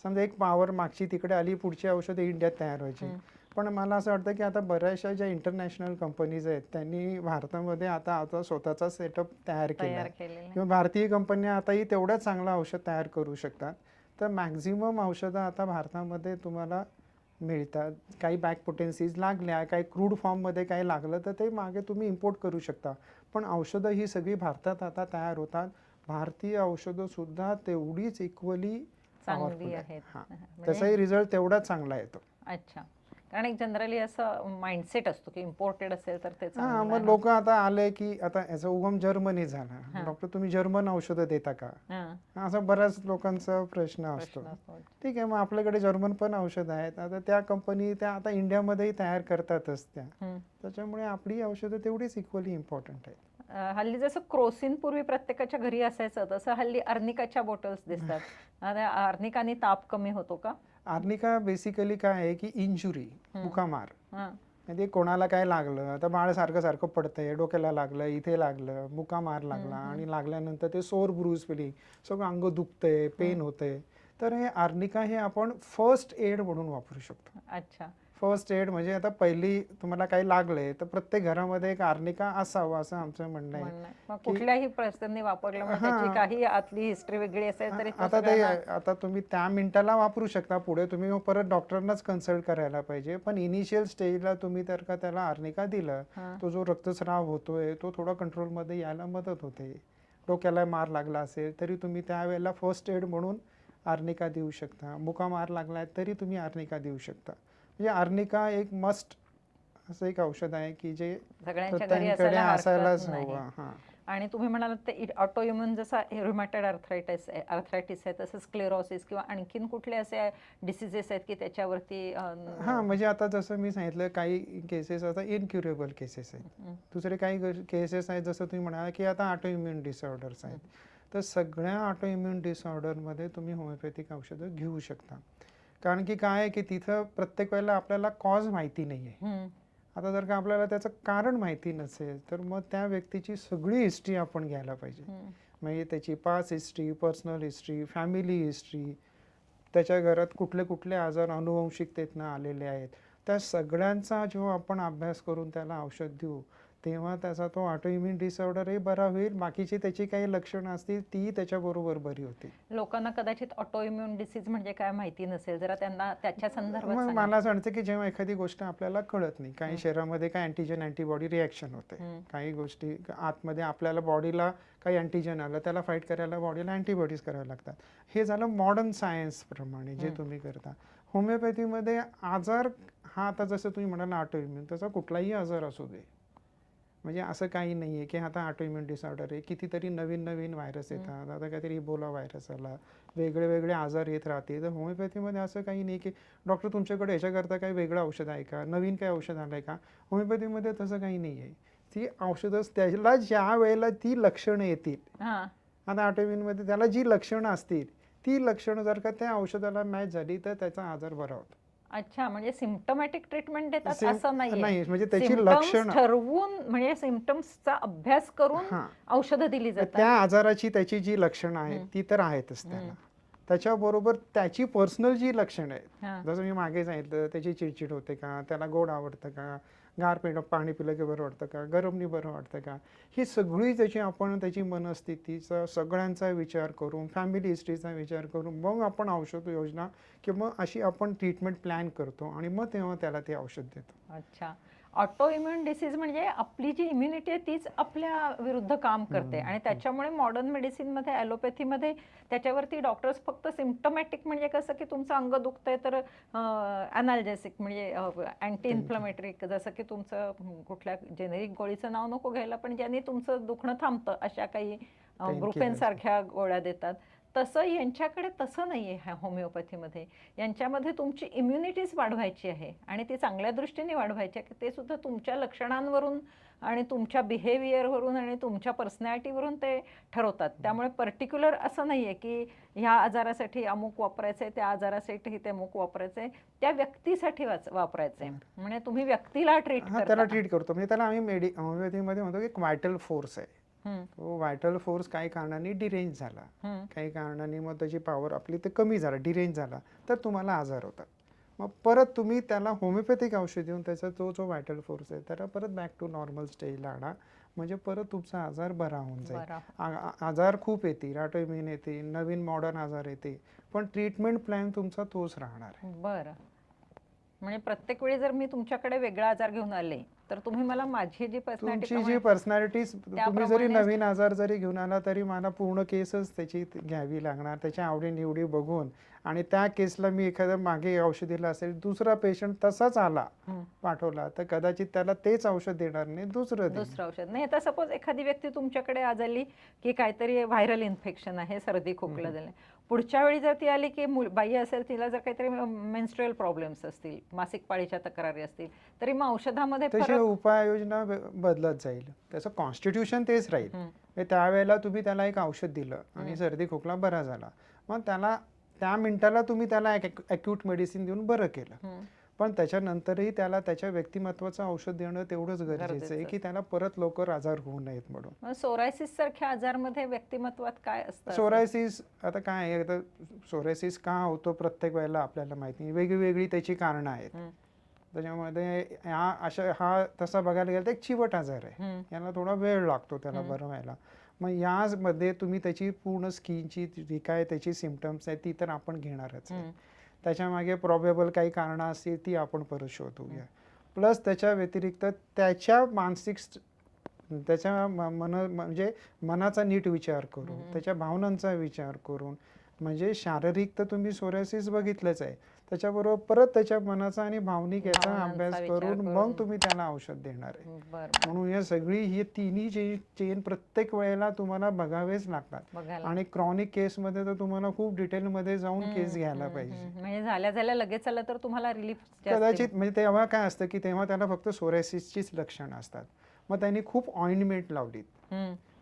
समजा एक पॉवर मागची तिकडे आली, पुढची औषधं इंडियात तयार व्हायची. पण मला असं वाटतं की आता बऱ्याचशा ज्या इंटरनॅशनल कंपनीज आहेत त्यांनी भारतामध्ये आता स्वतःचा सेटअप तयार केला आहे किंवा भारतीय कंपन्या आताही तेवढ्याच चांगलं औषध तयार करू शकतात. तर मॅक्झिमम औषधं आता भारतामध्ये तुम्हाला मिळतात. काही बॅक पोटेन्सीज लागल्या, काही क्रूड फॉर्ममध्ये काही लागलं तर ते मागे तुम्ही इम्पोर्ट करू शकता. पण औषधं ही सगळी भारतात आता तयार होतात. भारतीय औषधंसुद्धा तेवढीच इक्वली चांगली आहेत. त्याचाही रिझल्ट तेवढाच चांगला येतो. अच्छा. कारण एक जनरली असं माइंडसेट असतो की इम्पोर्टेड असेल तर ते मग लोक आता आले की आता याचा उगम जर्मनी झाला, डॉक्टर तुम्ही जर्मन औषधं देता का, असा बऱ्याच लोकांचा प्रश्न असतो. ठीक आहे, मग आपल्याकडे जर्मन पण औषध आहेत. आता त्या कंपनी त्या आता इंडियामध्येही तयार करतातच त्या, त्याच्यामुळे आपली औषधं तेवढीच इक्वली इम्पॉर्टंट आहेत. हल्ली जसं क्रोसिन पूर्वी प्रत्येकाच्या घरी असायचं तसं हल्ली अर्निकाच्या बॉटल्स दिसतात. अर्निकाने ताप कमी होतो का? अर्निका बेसिकली काय आहे की इंजुरी, मुकामार, म्हणजे कोणाला काय लागलं, आता बाळ सारखं सारखं पडतंय, डोक्याला लागलं, इथे लागलं, मुकामार लागला आणि लागल्यानंतर ते सोर ब्रूज फिलिंग, सगळं अंग दुखतंय, पेन होतंय, तर हे अर्निका हे आपण फर्स्ट एड म्हणून वापरू शकतो. अच्छा. फर्स्ट एड म्हणजे आता पहिली तुम्हाला काही लागलंय तर प्रत्येक घरामध्ये एक अर्निका असावं असं आमचं म्हणणं आहे. कुठल्याही प्रसंगी वापरलं म्हणजे त्याची काही आतली हिस्ट्री वेगळी असेल तरी आता तुम्ही त्या मिनिटाला वापरू शकता, पुढे तुम्ही परत डॉक्टरांनाच कन्सल्ट करायला पाहिजे. पण इनिशियल स्टेजला तुम्ही तर का त्याला अर्निका दिलं, तो जो रक्तस्राव होतोय तो थोडा कंट्रोलमध्ये यायला मदत होते. डोक्याला मार लागला असेल तरी तुम्ही त्यावेळेला फर्स्ट एड म्हणून अर्निका देऊ शकता. मुका मार लागलाय तरी तुम्ही अर्निका देऊ शकता. म्हणजे अर्निका एक मस्ट असं एक औषध आहे की जे प्रत्येकाकडे असायलाच हवं. आणि तुम्ही म्हणालात ते ऑटोइम्युन जसा रुमॅटॉइड आर्थरायटिस आहे तसं स्क्लेरोसिस किंवा आणखीन कुठले असे डिसीजेस आहेत की त्याच्यावरती म्हणजे आता जसं मी सांगितलं काही केसेस आता इनक्युरेबल केसेस आहेत. दुसरे काही केसेस आहेत जसं तुम्ही म्हणाला की आता ऑटोइम्युन डिसऑर्डर्स आहेत. तर सगळ्या ऑटोइम्युन डिसऑर्डरमध्ये तुम्ही होमिओपॅथिक औषधं घेऊ शकता. कारण की काय आहे की तिथं प्रत्येक वेळेला आपल्याला कॉज माहिती नाही आहे. आता जर का आपल्याला त्याचं कारण माहिती नसेल तर मग त्या व्यक्तीची सगळी हिस्ट्री आपण घ्यायला पाहिजे. म्हणजे त्याची past history, personal history, family history, त्याच्या घरात कुठले कुठले आजार अनुवंशिकतेतनं आलेले आहेत, त्या सगळ्यांचा जेव्हा आपण अभ्यास करून त्याला औषध देऊ तेव्हा त्याचा तो ऑटोइम्युन डिसऑर्डरही बरा होईल. बाकीची त्याची काही लक्षणं असतील ती त्याच्याबरोबर बरी होतील. लोकांना कदाचित ऑटोइम्युन डिसीज म्हणजे काय माहिती नसेल, जरा त्यांना त्याच्या संदर्भात मला असं वाटतं की जेव्हा एखादी गोष्ट आपल्याला कळत नाही, काही शरीरामध्ये काय अँटीजन अँटीबॉडी रिॲक्शन होते, काही गोष्टी आतमध्ये आपल्याला बॉडीला काही अँटीजन आलं त्याला फाईट करायला बॉडीला अँटीबॉडीज कराव्या लागतात. हे झालं मॉडर्न सायन्स प्रमाणे जे तुम्ही करता. होमिओपॅथीमध्ये आजार हा आता जसं तुम्ही म्हणाला ऑटोइम्युन, तसा कुठलाही आजार असू दे, म्हणजे असं काही नाही आहे की आता ऑटोइम्युन डिसऑर्डर आहे, कितीतरी नवीन नवीन व्हायरस येतात, आता काहीतरी इबोला व्हायरस आला, वेगळे वेगळे आजार येत राहते. तर होमिओपॅथीमध्ये असं काही नाही की डॉक्टर तुमच्याकडे ह्याच्याकरता काही वेगळं औषध आहे का, नवीन काही औषध आलं आहे का. होमिओपॅथीमध्ये तसं काही नाही आहे. ती औषधं त्याला ज्या वेळेला ती लक्षणं येतील, आता ऑटोइम्युनमध्ये त्याला जी लक्षणं असतील ती लक्षणं जर का त्या औषधाला मॅच झाली तर त्याचा आजार बरा होतो. अच्छा, म्हणजे सिम्प्टमॅटिक ट्रीटमेंट देतात असं नाही, म्हणजे त्याची लक्षणं ठरवून म्हणजे सिम्प्टम्सचा अभ्यास करून औषधं दिली जातात. त्या आजाराची त्याची जी लक्षणं आहेत ती तर आहेतच त्याला, त्याच्याबरोबर त्याची पर्सनल जी लक्षणं आहेत, जसं मी मागे सांगितलं त्याची चिडचिड होते का, त्याला गोड आवडतं का, गार पाणी पिलं की बरं वाटतं का, गरमनी बरं वाटतं का, ही सगळी त्याची मनस्थितीचा सगळ्यांचा विचार करून, फॅमिली हिस्ट्रीचा विचार करून मग आपण औषध योजना किंवा अशी आपण ट्रीटमेंट प्लॅन करतो आणि मग तेव्हा त्याला ते औषध देतो. अच्छा. ऑटो इम्युन डिसीज म्हणजे आपली जी इम्युनिटी आहे तीच आपल्या विरुद्ध काम करते आणि त्याच्यामुळे मॉडर्न मेडिसिनमध्ये, ॲलोपॅथीमध्ये त्याच्यावरती डॉक्टर्स फक्त सिम्प्टमॅटिक म्हणजे कसं की तुमचं अंग दुखतंय तर ॲनाल्जेसिक म्हणजे अँटी इन्फ्लमेटरी, जसं की तुमचं कुठल्या जेनेरिक गोळीचं नाव नको घ्यायला, पण ज्यांनी तुमचं दुखणं थांबतं अशा काही ब्रुफेन सारख्या गोळ्या देतात. तसं यांच्याकडे तसं नाही आहे होमिओपॅथीमध्ये. यांच्यामध्ये तुमची इम्युनिटीज वाढवायची आहे आणि ती चांगल्या दृष्टीने वाढवायची आहे. ते सुद्धा तुमच्या लक्षणांवरून आणि तुमच्या बिहेवियरवरून आणि तुमच्या पर्सनॅलिटीवरून ते ठरवतात. त्यामुळे पर्टिक्युलर असं नाही आहे की ह्या आजारासाठी अमुक वापरायचं आहे, त्या आजारासाठी ते अमुक वापरायचं आहे, त्या व्यक्तीसाठी वापरायचं आहे. म्हणजे तुम्ही व्यक्तीला ट्रीट हा, करता. त्याला ट्रीट करतो. म्हणजे त्याला आम्ही होमिओपॅथीमध्ये म्हणतो की व्हायटल फोर्स आहे. तो व्हायटल फोर्स काही कारणाने डिरेंज झाला, काही कारणाने मग त्याची पॉवर आपली ते कमी झाला, डिरेंज झाला, तर तुम्हाला आजार होतात. मग परत तुम्ही त्याला होमिओपॅथिक औषध देऊन त्याचा तो जो व्हायटल फोर्स आहे त्याला परत बॅक टू नॉर्मल स्टेजला आणा, म्हणजे परत तुमचा आजार बरा होऊन जाईल. आजार खूप येतील, ऑटोइम्युन येते, नवीन मॉडर्न आजार येते, पण ट्रीटमेंट प्लॅन तुमचा तोच राहणार आहे. बरं. म्हणजे प्रत्येक वेळी जर मी तुमच्याकडे वेगळा आजार घेऊन आले तर तुम्ही मला माझी जी तुमची जी पर्सनॅलिटी, तुम्ही जरी नवीन आजार जरी घेऊन आला तरी मला पूर्ण केसच त्याची घ्यावी लागणार, त्याच्या आवडीनिवडी बघून. आणि त्या केसला मी एखाद्या मागे औषध दिलं असेल, दुसरा पेशंट तसाच आला पाठवला तर कदाचित त्याला तेच औषध देणार नाही, दुसरं औषध नाही. आता सपोज एखादी व्यक्ती तुमच्याकडे आज आली की काहीतरी व्हायरल इन्फेक्शन आहे, सर्दी खोकला झालं, पुढच्या वेळी जर ती आली की बाई असेल, तिला जर काहीतरी मेन्स्ट्रुअल प्रॉब्लेम्स असतील, मासिक पाळीच्या तक्रारी असतील, तरी मग औषधामध्ये तशी उपाययोजना बदलत जाईल, त्याचं कॉन्स्टिट्यूशन तेच राहील. त्यावेळेला तुम्ही त्याला एक औषध दिलं आणि सर्दी खोकला बरा झाला, मग त्याला त्या मिनिटाला तुम्ही त्याला अॅक्यूट मेडिसिन देऊन बरं केलं, पण त्याच्यानंतरही त्याला त्याच्या व्यक्तिमत्वाचं औषध देणं तेवढंच गरजेचं आहे की त्याला परत लवकर आजार होऊ नयेत म्हणून. सोरायसिस सारख्या आजारमध्ये व्यक्तिमत्वात काय असतं? सोरायसिस आता काय आहे, आता सोरायसिस का होतो प्रत्येक वेळेला आपल्याला माहिती नाही, वेगळी त्याची कारणं आहेत. त्याच्यामध्ये हा तसा बघायला गेला तर एक चिवट आजार आहे, याला थोडा वेळ लागतो त्याला बरं व्हायला. मग यामध्ये तुम्ही त्याची पूर्ण स्किनची जी काय त्याची सिम्पटम्स आहेत ती तर आपण घेणारच आहे, त्याच्यामागे प्रॉबेबल काही कारणं असतील ती आपण परत शोधूया. प्लस त्याच्या व्यतिरिक्त त्याच्या मानसिक त्याच्या म्हणजे मनाचा नीट विचार करून, त्याच्या भावनांचा विचार करून, म्हणजे शारीरिक तर तुम्ही सोरायसिस बघितलंच आहे, त्याच्याबरोबर परत त्याच्या मनाचा आणि भावनिक याचा अभ्यास करून मग तुम्ही त्याला औषध देणार आहे. म्हणून या सगळी ही तिन्ही चेन प्रत्येक वेळेला तुम्हाला बघावेच लागतात. आणि क्रॉनिक केसमध्ये तर तुम्हाला खूप डिटेलमध्ये जाऊन केस घ्यायला पाहिजे. म्हणजे झाल्या लगेच आलं तर तुम्हाला रिलीफ कदाचित, म्हणजे तेव्हा काय असतं की तेव्हा त्याला फक्त सोरायसिसचीच लक्षणं असतात, मग त्यांनी खूप ऑइंटमेंट लावलीत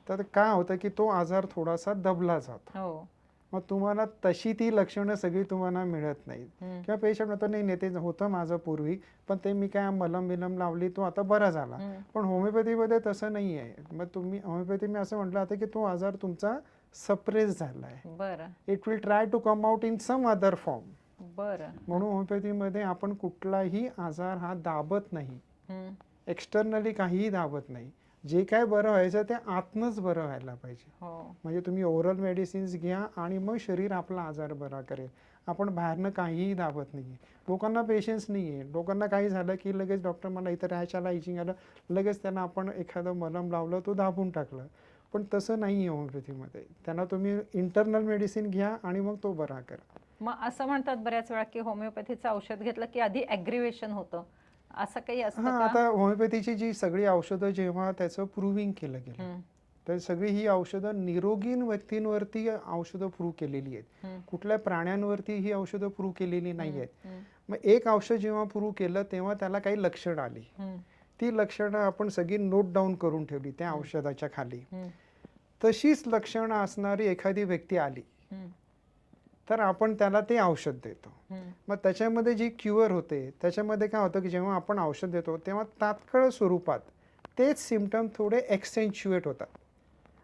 तर काय होतं की तो आजार थोडासा दबला जातो. मग तुम्हाला तशी ती लक्षणं सगळी तुम्हाला मिळत नाहीत, किंवा पेशंट म्हणतो नाही ते होतं माझं पूर्वी, पण ते मी काय मलम लावली तो आता बरा झाला. पण होमिओपॅथीमध्ये तसं नाही आहे. मग तुम्ही होमिओपॅथी मी असं म्हटलं आता की तो आजार तुमचा सप्रेस झाला आहे, it will try to come out in some other form. म्हणून होमिओपॅथीमध्ये आपण कुठलाही आजार हा दाबत नाही, एक्सटर्नली काहीही दाबत नाही. जे काय बरं व्हायचं ते आतनंच बरं व्हायला पाहिजे. म्हणजे तुम्ही ओरल मेडिसिन्स घ्या आणि मग शरीर आपला आजार बरा करेल. आपण बाहेरनं काहीही दाबत नाही. लोकांना पेशन्स नाही आहे, लोकांना काही झालं की लगेच डॉक्टर मला इथं रॅश आला, इचिंग आलं, लगेच त्यांना आपण एखादं मलम लावलं, तो दाबून टाकलं. पण तसं नाही आहे होमिओपॅथीमध्ये. त्यांना तुम्ही इंटरनल मेडिसिन घ्या आणि मग तो बरा करा. मग असं म्हणतात बऱ्याच वेळा की होमिओपॅथीचं औषध घेतलं की आधी ॲग्रिवेशन होतं, असं काही असतं का? आता होमिओपॅथीची जी सगळी औषधं जेव्हा त्याचं प्रूव्हिंग केलं गेलं, तर सगळी ही औषधं निरोगी व्यक्तींवरती औषधं प्रूव्ह केलेली आहेत, कुठल्या प्राण्यांवरती ही औषधं प्रूव्ह केलेली नाही आहेत. मग एक औषध जेव्हा प्रूव्ह केलं तेव्हा त्याला काही लक्षणं आली, ती लक्षणं आपण सगळी नोट डाऊन करून ठेवली त्या औषधाच्या खाली. तशीच लक्षणं असणारी एखादी व्यक्ती आली तर आपण त्याला ते औषध देतो. मग त्याच्यामध्ये जी क्युअर होते, त्याच्यामध्ये काय होतं की जेव्हा आपण औषध देतो तेव्हा तात्काळ स्वरूपात तेच सिम्पटम थोडे एक्सेंच्युएट होतात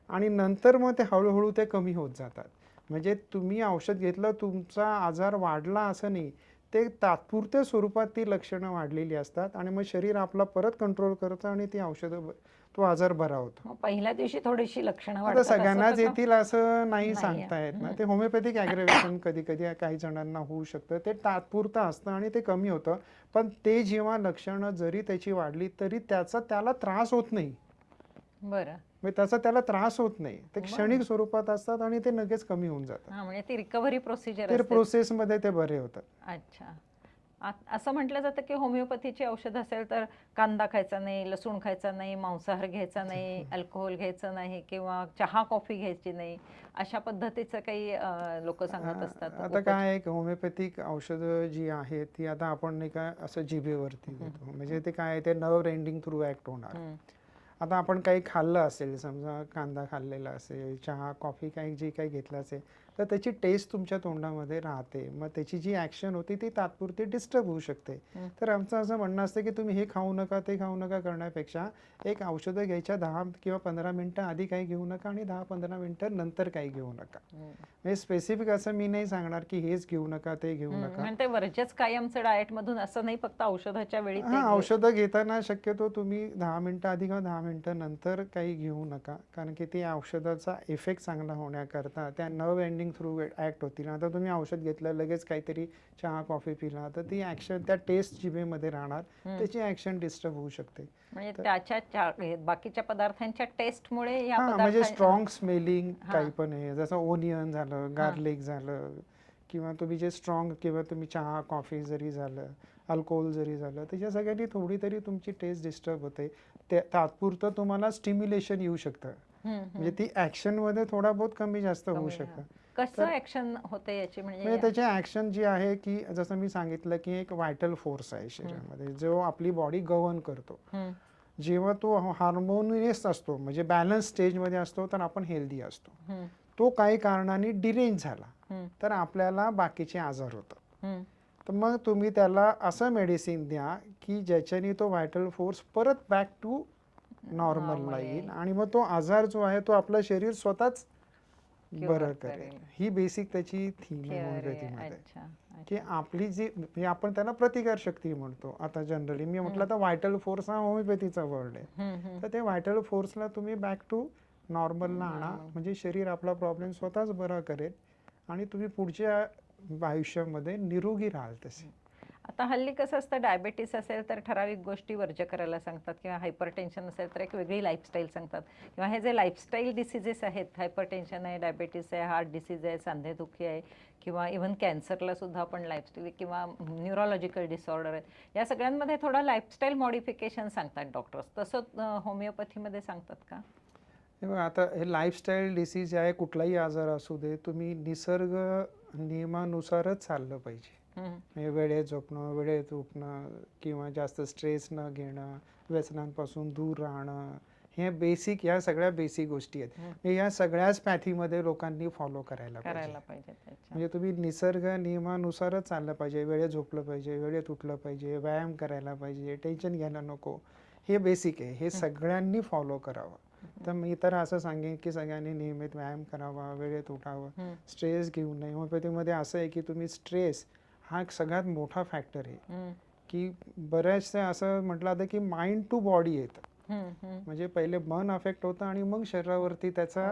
आणि नंतर मग ते हळूहळू ते कमी होत जातात. म्हणजे तुम्ही औषध घेतलं, तुमचा आजार वाढला असं नाही, ते तात्पुरत्या स्वरूपात ती लक्षणं वाढलेली असतात आणि मग शरीर आपला परत कंट्रोल करतं आणि ती औषधं तो आजार बरा होतो. मग पहिल्या दिवशी थोडीशी लक्षणं आता वाढतात असं सगळ्यांनाच तर का? येतील असं नाही नाही सांगता आहे. येत ना. ते होमिओपॅथिक ॲग्रेवेशन कधी-कधी काही जणांना होऊ शकतं. ते तात्पुरतं असतं आणि ते कमी होतं. पण ते जेव्हा लक्षणं जरी त्याची वाढली तरी त्याला त्रास होत नाही. बरं. म्हणजे त्याला त्रास होत नाही. ते क्षणिक बरं. स्वरूपात असतात आणि ते लगेच कमी होऊन जातात. हां, म्हणजे ती रिकव्हरी प्रोसिजर ते असते. प्रोसेसमध्ये ते बरे होतात. अच्छा. असं म्हटलं जातं की होमिओपॅथीची औषध असेल तर कांदा खायचा नाही, लसूण खायचा नाही, मांसाहार घ्यायचा नाही, अल्कोहोल घ्यायचं नाही किंवा चहा, कॉफी घ्यायची नाही. अशा पद्धतीचं काही लोकं सांगत असतात आता काय आहे की होमिओपॅथिक औषधं जी आहेत ती आता आपण नाही का असं जिभेवरती देतो. म्हणजे ते काय आहे ते नर्व्ह एंडिंग थ्रू ॲक्ट होणार. हं. आता आपण काही खाल्लं असेल, समजा कांदा खाल्लेला असेल, चहा, कॉफी काही जे काही घेतलं असेल, तर त्याची टेस्ट तुमच्या तोंडामध्ये राहते. मग त्याची जी ॲक्शन होती ती तात्पुरती डिस्टर्ब होऊ शकते. तर आमचं असं म्हणणं असतं की तुम्ही हे खाऊ नका, ते खाऊ नका करण्यापेक्षा एक औषधं घ्यायच्या 10 किंवा 15 मिनिटं आधी काही घेऊ नका आणि 10-15 मिनिटं नंतर काही घेऊ नका. म्हणजे स्पेसिफिक असं मी नाही सांगणार की हेच घेऊ नका, ते घेऊ नका. म्हणजे ते वरचेच कायमचं डाएटमधून असं नाही, फक्त औषधाच्या वेळी ते औषधं घेताना शक्यतो तुम्ही 10 मिनिटं आधी किंवा 10 मिनिटं नंतर काही घेऊ नका. कारण की ते औषधाचा इफेक्ट चांगला होण्याकरता त्या नर्व्ह एंडिंग थ्रू ॲक्ट होतील. आता तुम्ही औषध घेतलं, लगेच काहीतरी चहा, कॉफी पिला, तर ती ॲक्शन त्या टेस्ट जिभेमध्ये राहणार. त्याची ॲक्शन डिस्टर्ब होऊ शकते. म्हणजे त्याच्या बाकीच्या पदार्थांच्या टेस्टमुळे या म्हणजे पदार्थ स्ट्रॉंग स्मेलिंग हां. काही पण आहे. जसं ओनियन झालं, गार्लिक झालं किंवा तुम्ही जे स्ट्रॉंग किंवा तुम्ही चहा, कॉफी जरी झालं, अल्कोहोल जरी झालं, त्याच्या सगळ्यांनी थोडी तरी तुमची टेस्ट डिस्टर्ब होते. ते तात्पुरतं तुम्हाला स्टिम्युलेशन येऊ शकतं. म्हणजे ती ॲक्शनमध्ये थोडा बहुत कमी जास्त होऊ शकतं. कसं ॲक्शन होते याची म्हणजे त्याची ॲक्शन जी आहे की जसं मी सांगितलं की एक व्हायटल फोर्स आहे शरीरामध्ये, जो आपली बॉडी गव्हर्न करतो. जेव्हा तो हार्मोनियस असतो, म्हणजे बॅलन्स स्टेजमध्ये असतो, तर आपण हेल्दी असतो. तो काही कारणाने डिरेंज झाला तर आपल्याला बाकीचे आजार होतात. तर मग तुम्ही त्याला असं मेडिसिन द्या की ज्याच्याने तो व्हायटल फोर्स परत बॅक टू नॉर्मलला येईल आणि मग तो आजार जो आहे तो आपलं शरीर स्वतःच बरं करेल. ही बेसिक त्याची थीम आहे होमिओपॅथीमध्ये, की आपली जी म्हणजे आपण त्याला प्रतिकारशक्ती म्हणतो. आता जनरली मी म्हटलं तर व्हायटल फोर्स हा होमिओपॅथीचा वर्ड आहे. तर ते व्हायटल फोर्सला तुम्ही बॅक टू नॉर्मलला आणा, म्हणजे शरीर आपला प्रॉब्लेम स्वतःच बरा करेल आणि तुम्ही पुढच्या आयुष्यामध्ये निरोगी राहाल तसे. आता हल्ली कसं असतं, डायबेटीस असेल तर ठराविक गोष्टी वर्ज्य करायला सांगतात किंवा हायपरटेन्शन असेल तर एक वेगळी लाईफस्टाईल सांगतात किंवा हे जे लाईफस्टाईल डिसीजेस आहेत, हायपरटेन्शन आहे, डायबेटीस आहे, हार्ट डिसीज आहे, सांधेदुखी आहे किंवा इव्हन कॅन्सरला सुद्धा आपण लाईफस्टाईल किंवा न्यूरोलॉजिकल डिसऑर्डर आहेत, या सगळ्यांमध्ये थोडं लाईफस्टाईल मॉडिफिकेशन सांगतात डॉक्टर्स. तसं होमिओपॅथीमध्ये सांगतात का? आता हे लाईफस्टाईल डिसीज आहे, कुठलाही आजार असू दे, तुम्ही निसर्ग नियमानुसारच चाललं पाहिजे. म्हणजे वेळेत झोपणं, वेळेत उठणं किंवा जास्त स्ट्रेस न घेणं, व्यसनांपासून दूर राहणं, हे बेसिक, या सगळ्या बेसिक गोष्टी आहेत. या सगळ्याच पॅथीमध्ये लोकांनी फॉलो करायला पाहिजे. म्हणजे तुम्ही निसर्ग नियमानुसारच चाललं पाहिजे. वेळेत झोपलं पाहिजे, वेळेत उठलं पाहिजे, व्यायाम करायला पाहिजे, टेन्शन घ्यायला नको. हे बेसिक आहे, हे सगळ्यांनी फॉलो करावं. तर मी तर असं सांगेन की सगळ्यांनी नियमित व्यायाम करावा, वेळेत उठावं, स्ट्रेस घेऊ नये. होमिओपॅथीमध्ये असं आहे की तुम्ही स्ट्रेस हा एक सगळ्यात मोठा फॅक्टर आहे. की बऱ्याचशा असं म्हटलं जातं की माइंड टू बॉडी येतं. म्हणजे पहिले मन अफेक्ट होतं आणि मग शरीरावरती त्याचा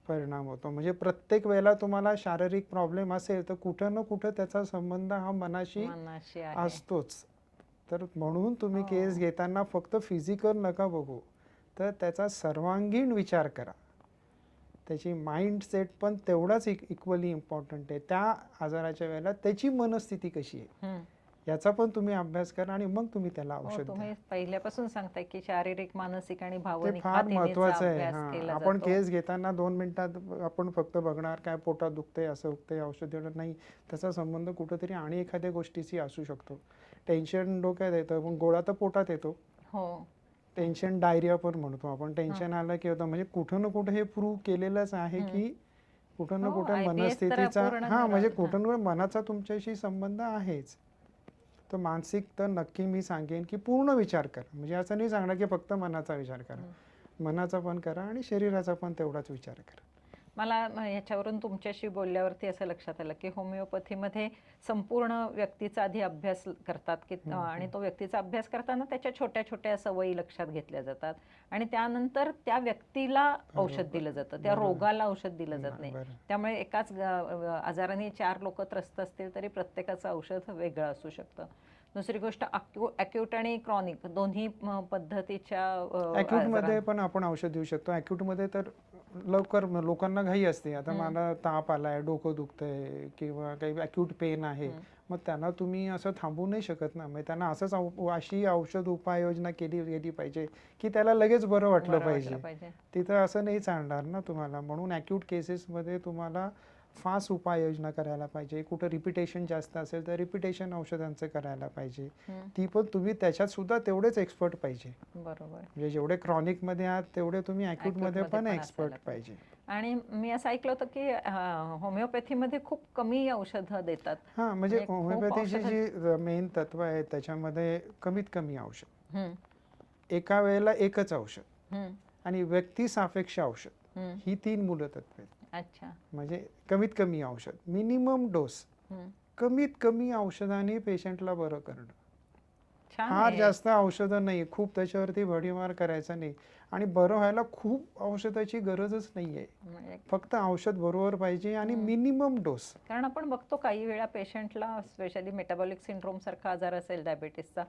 परिणाम होतो. म्हणजे प्रत्येक वेळेला तुम्हाला शारीरिक प्रॉब्लेम असेल तर कुठं ना कुठं त्याचा संबंध हा मनाशी असतोच. तर म्हणून तुम्ही केस घेताना फक्त फिजिकल नका बघू, तर त्याचा सर्वांगीण विचार करा. त्याची माइंडसेट पण तेवढाच इक्वली इम्पॉर्टंट आहे. त्या आजाराच्या वेळेला त्याची मनस्थिती कशी आहे याचा पण तुम्ही अभ्यास करा आणि मग तुम्ही त्याला औषध द्या. तुम्ही पहिल्यापासून सांगताय की शारीरिक, मानसिक आणि ते भावनिक फार महत्वाचं आहे. आपण केस घेताना 2 मिनिटात आपण फक्त बघणार काय पोटात दुखतंय, असं दुखतंय, औषध देणार नाही. त्याचा संबंध कुठंतरी आणि एखाद्या गोष्टीशी असू शकतो. टेन्शन डोक्यात येतं पण गोळा तर पोटात येतो. टेन्शन डायरिया पण म्हणतो आपण. टेन्शन आलं की होतं, म्हणजे कुठं ना कुठं हे प्रूव्ह केलेलंच आहे की कुठं ना कुठं मनस्थितीचा म्हणजे कुठं ना कुठं मनाचा तुमच्याशी संबंध आहेच. तर मानसिक तर नक्की मी सांगेन की पूर्ण विचार करा. म्हणजे असं नाही सांगणार की फक्त मनाचा विचार करा, मनाचा पण करा आणि शरीराचा पण तेवढाच विचार करा. मला ह्याच्यावरून तुमच्याशी बोलल्यावरती असं लक्षात आलं की होमिओपॅथीमध्ये संपूर्ण व्यक्तीचा आधी अभ्यास करतात की आणि तो व्यक्तीचा अभ्यास करताना त्याच्या छोट्या छोट्या सवयी लक्षात घेतल्या जातात आणि त्यानंतर त्या व्यक्तीला औषध दिलं जातं, त्या रोगाला औषध दिलं जात नाही. त्यामुळे एकाच आजाराने 4 लोक त्रस्त असतील तरी प्रत्येकाचं औषध वेगळं असू शकतं. दुसरी गोष्ट अक्यूट आणि क्रॉनिक दोन्ही पद्धतीच्या मध्ये पण आपण औषध देऊ शकतो. मध्ये तर लवकर लोकांना घाई असते, आता मला ताप आलाय, डोकं दुखतंय किंवा काही अक्यूट पेन आहे, मग त्यांना तुम्ही असं थांबवू नाही शकत ना. मग त्यांना असंच अशी औषध उपाययोजना केली गेली पाहिजे की त्याला लगेच बरं वाटलं पाहिजे. तिथं असं नाही चालणार ना तुम्हाला. म्हणून अक्यूट केसेसमध्ये तुम्हाला फास्ट उपाययोजना करायला पाहिजे. कुठं रिपिटेशन जास्त असेल तर रिपिटेशन औषधांचं करायला पाहिजे. ती पण तुम्ही त्याच्यात सुद्धा तेवढेच एक्सपर्ट पाहिजे. बरोबर. म्हणजे जेवढे क्रॉनिक मध्ये आहात तेवढे तुम्ही अक्यूट मध्ये पण एक्सपर्ट पाहिजे. आणि मी असं ऐकलं होतं की होमिओपॅथीमध्ये खूप कमी औषधं देतात. हा, म्हणजे होमिओपॅथीची जी मेन तत्व आहे त्याच्यामध्ये कमीत कमी औषध, एका वेळेला एकच औषध आणि व्यक्ती सापेक्ष औषध, ही 3 मूलतत्व आहेत. अच्छा. म्हणजे कमीत कमी औषध, मिनिमम डोस, कमीत कमी औषधाने पेशंटला बरं करणं. फार जास्त औषधं नाही, खूप त्याच्यावरती भडीमार करायचा नाही आणि बरं व्हायला खूप औषधाची गरजच नाहीये. फक्त औषध बरोबर पाहिजे आणि मिनिमम डोस. कारण आपण बघतो काही वेळा पेशंटला स्पेशली मेटाबॉलिक सिंड्रोम सारखा आजार असेल डायबिटीसचा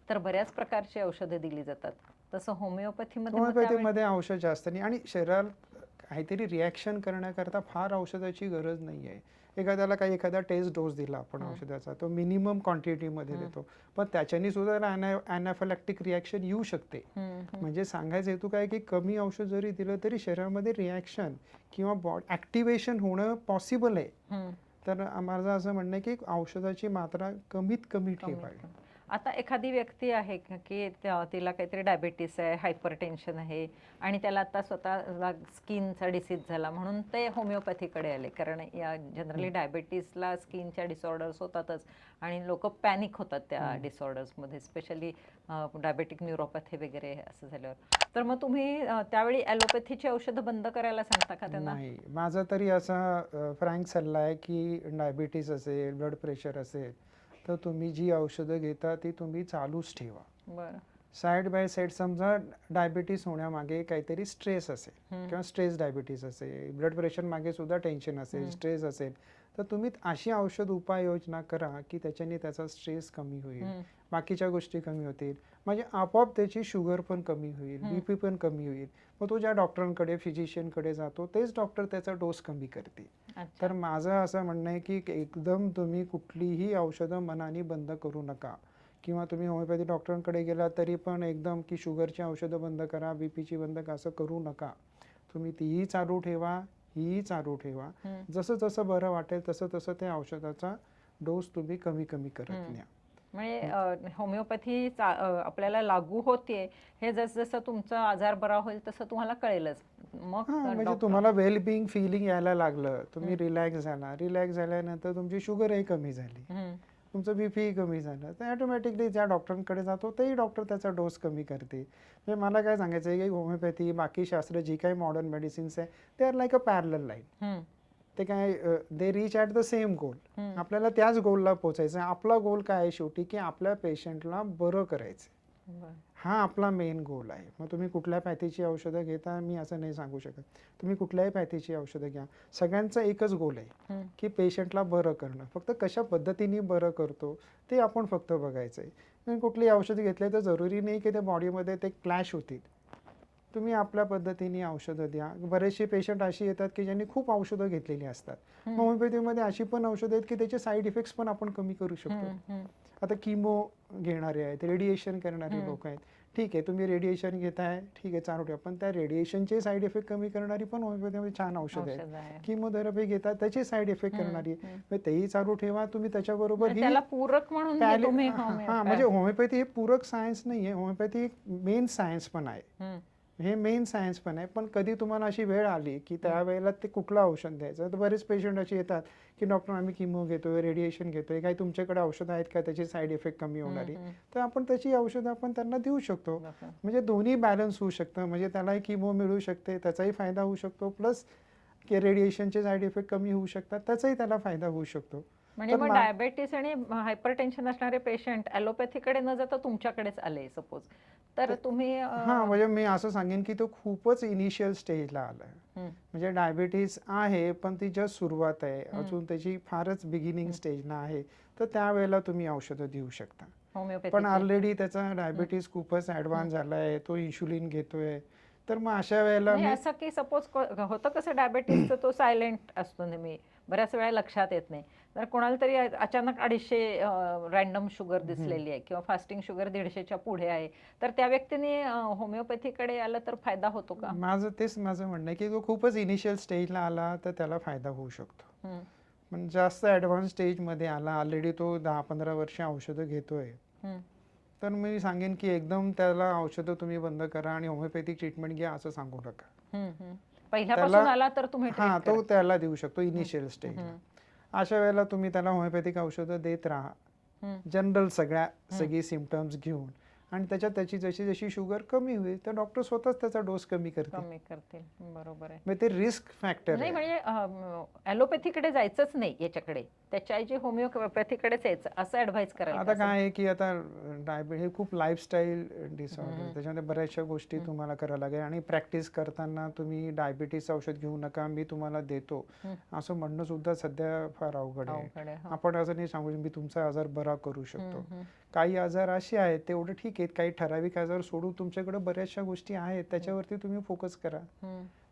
तर बऱ्याच प्रकारची औषधं दिली जातात. तसं होमिओपॅथीमध्ये औषध जास्त नाही आणि शरीराला काहीतरी रिॲक्शन करण्याकरता फार औषधाची गरज नाही आहे. एखाद्याला काही एखादा टेस्ट डोस दिला आपण औषधाचा, तो मिनिमम क्वांटिटीमध्ये देतो, पण त्याच्यानी सुद्धा ॲनाफिलॅक्टिक रिॲक्शन येऊ शकते. म्हणजे सांगायचं हेतू काय की कमी औषध जरी दिलं तरी शरीरामध्ये रिॲक्शन किंवा बॉडी ॲक्टिव्हेशन होणं पॉसिबल आहे. तर माझं असं म्हणणं आहे की औषधाची मात्रा कमीत कमी ठेवावी. आता एखादी व्यक्ती आहे की तिला काहीतरी डायबिटीस आहे, हायपर टेन्शन आहे आणि त्याला आता स्वतःला स्किनचा डिसीज झाला म्हणून ते होमिओपॅथीकडे आले. कारण या जनरली डायबिटीसला स्किनच्या डिसऑर्डर्स होतातच आणि लोक पॅनिक होतात त्या डिसऑर्डर्समध्ये, स्पेशली डायबेटिक न्यूरोपॅथी वगैरे असं झाल्यावर. तर मग तुम्ही त्यावेळी ॲलोपॅथीची औषधं बंद करायला सांगता का त्यांना? नाही, माझा तरी असा फ्रँक सल्ला आहे की डायबिटीस असेल, ब्लड प्रेशर असेल तर तुम्ही जी औषधं घेता ती तुम्ही चालूच ठेवा. बरं. साईड बाय साईड समजा डायबिटीस होण्यामागे काहीतरी स्ट्रेस असेल किंवा स्ट्रेस डायबिटीस असेल, ब्लड प्रेशर मागे सुद्धा टेन्शन असेल, स्ट्रेस असेल, तर तुम्ही अशी औषध उपाययोजना करा की त्याच्याने त्याचा स्ट्रेस कमी होईल, बाकीच्या गोष्टी कमी होतील, म्हणजे आपोआप त्याची शुगर पण कमी होईल, बीपी पण कमी होईल. मग तो ज्या डॉक्टरांकडे फिजिशियनकडे जातो तेच डॉक्टर त्याचा डोस कमी करतील. तर माझं असं म्हणणं आहे की एकदम तुम्ही कुठलीही औषधं मनाने बंद करू नका. किंवा तुम्ही होमिओपॅथी डॉक्टरांकडे गेला तरी पण एकदम की शुगरची औषधं बंद करा, बीपीची बंद करा, असं करू नका. तुम्ही तीही चालू ठेवा, हीही चालू ठेवा. जसं जसं बरं वाटेल तसं तसं त्या औषधाचा डोस तुम्ही कमी कमी करत न्या. म्हणजे होमिओपॅथी आपल्याला लागू होते हे जसं जसं तुमचा आजार बरा होईल तसं तुम्हाला कळेलच. मग म्हणजे तुम्हाला वेल बिईंग फिलिंग यायला लागलं, तुम्ही रिलॅक्स झाला, रिलॅक्स झाल्यानंतर तुमची शुगरही कमी झाली, तुमचं बीपी कमी झालं, तर ऑटोमॅटिकली ज्या डॉक्टरांकडे जातो तेही डॉक्टर त्याचा डोस कमी करते. म्हणजे मला काय सांगायचं आहे की होमिओपॅथी, बाकी शास्त्र जी काही मॉडर्न मेडिसिन्स आहे ते are like a parallel line. ते काय they reach at the same goal. आपल्याला त्याच गोलला पोचायचं आहे. आपला गोल काय आहे शेवटी की आपल्या पेशंटला बरं करायचं. हा आपला मेन गोल आहे. मग तुम्ही कुठल्या पॅथीची औषधं घेता मी असं नाही सांगू शकत. तुम्ही कुठल्याही पॅथीची औषधं घ्या, सगळ्यांचा एकच गोल आहे की पेशंटला बरं करणं. फक्त कशा पद्धतीने बरं करतो ते आपण फक्त बघायचं आहे. कुठली औषधं घेतली तर जरुरी नाही की त्या बॉडीमध्ये ते क्लॅश होतील. तुम्ही आपल्या पद्धतीने औषधं द्या. बरेचसे पेशंट अशी येतात की ज्यांनी खूप औषधं घेतलेली असतात. होमिओपॅथीमध्ये अशी पण औषधं आहेत की त्याचे साईड इफेक्ट्स पण आपण कमी करू शकतो. आता किमो घेणारे आहेत, रेडिएशन करणारे लोक आहेत, ठीक आहे तुम्ही रेडिएशन घेताय, ठीक आहे चालू ठेवा, पण त्या रेडिएशनचे साईड इफेक्ट कमी करणारी पण होमिओपॅथीमध्ये छान औषध आहे. किमोथेरपी घेतात त्याचे साईड इफेक्ट करणारी, तेही चालू ठेवा. तुम्ही त्याच्याबरोबर ही पूरक म्हणून म्हणजे होमिओपॅथी हे पूरक सायन्स नाही आहे, होमिओपॅथी एक मेन सायन्स पण आहे. हे मेन सायन्स पण आहे. पण कधी तुम्हाला अशी वेळ आली की त्यावेळेला ते कुठलं औषध द्यायचं, तर बरेच पेशंट असे येतात की डॉक्टर आम्ही किमो घेतोय, रेडिएशन घेतोय, काही तुमच्याकडे औषधं आहेत का त्याची साईड इफेक्ट कमी होणारी, तर आपण त्याची औषधं आपण त्यांना देऊ शकतो. म्हणजे दोन्ही बॅलन्स होऊ शकतं. म्हणजे त्यालाही किमो मिळू शकते, त्याचाही फायदा होऊ शकतो, प्लस की रेडिएशनचे साईड इफेक्ट कमी होऊ शकतात, त्याचाही त्याला फायदा होऊ शकतो. म्हणजे तर मग डायबेटीस आणि हायपरटेन्शन असणारे पेशंट ॲलोपॅथीकडे न जाता तुमच्याकडेच आले सपोज, तर तुम्ही हां, म्हणजे मी असं सांगेन की तो खूपच इनिशियल स्टेजला आलाय. म्हणजे डायबिटीस आहे, पण ती जस्ट सुरुवात आहे. अजून त्याची फारच बिगिनिंग स्टेजला आहे. तर त्यावेळेला तुम्ही औषधं देऊ शकता. पण होमिओपॅथी ऑलरेडी त्याचा डायबिटीस खूपच ॲडव्हान्स झालाय, तो इन्शुलिन घेतोय. तर मग अशा वेळेला नाही असं की सपोज होतं कसं डायबेटीसचं तो सायलेंट असतो नेहमी, बऱ्याच वेळा लक्षात येत नाही. तर कोणाला तरी अचानक 250 रॅन्डम शुगर दिसलेली आहे किंवा फास्टिंग शुगर 150च्या पुढे आहे, तर त्या व्यक्तीने होमिओपॅथीकडे आलं तर फायदा होतो का? माझं म्हणणं आहे की तो खूपच इनिशियल स्टेजला आला तर त्याला फायदा होऊ शकतो. हम्म, पण जास्त ॲडव्हान्स स्टेजमध्ये आला, ऑलरेडी तो 10-15 वर्ष औषधं घेतोय, हम्म. तर मी सांगेन की एकदम त्याला औषधं तुम्ही बंद करा आणि होमिओपॅथिक ट्रीटमेंट घ्या असं सांगू नका. पहिल्यापासून आला तर तुम्ही ट्रीट हां, करा. तो त्याला देऊ शकतो इनिशियल स्टेजला. अशा वेळेला तुम्ही त्याला होमिओपॅथिक औषधं देत राहा. जनरल सगळी सिम्पटम्स घेऊन, आणि त्याची जशी जशी शुगर कमी होईल तर डॉक्टर स्वतःच त्याचा डोस कमी करतील. कमी करतील, बरोबर आहे. म्हणजे ते रिस्क फॅक्टर नाही आहे. म्हणजे ॲलोपॅथीकडे जायचंच नाही याच्याकडे, त्याच्याऐवजी होमिओपॅथीकडेच यायचं असं ॲडवाइस कराल आता का? काय आहे की आता डायबिटीस हे खूप लाईफस्टाईल डिसऑर्डर आहे. त्याच्यामध्ये बऱ्याचशा गोष्टी तुम्हाला कराव्या लागेल, आणि प्रॅक्टिस करताना तुम्ही डायबिटीस औषध घेऊ नका, मी तुम्हाला देतो असं म्हणणं सुद्धा सध्या फार अवघड आहे. अवघड आहे, हो. आपण असं नाही सांगू शकतो मी तुमचा आजार बरा करू शकतो. काही आजार असे आहेत तेवढं ठीक आहेत, काही ठराविक आजार सोडून तुमच्याकडे बऱ्याचशा गोष्टी आहेत, त्याच्यावरती तुम्ही फोकस करा.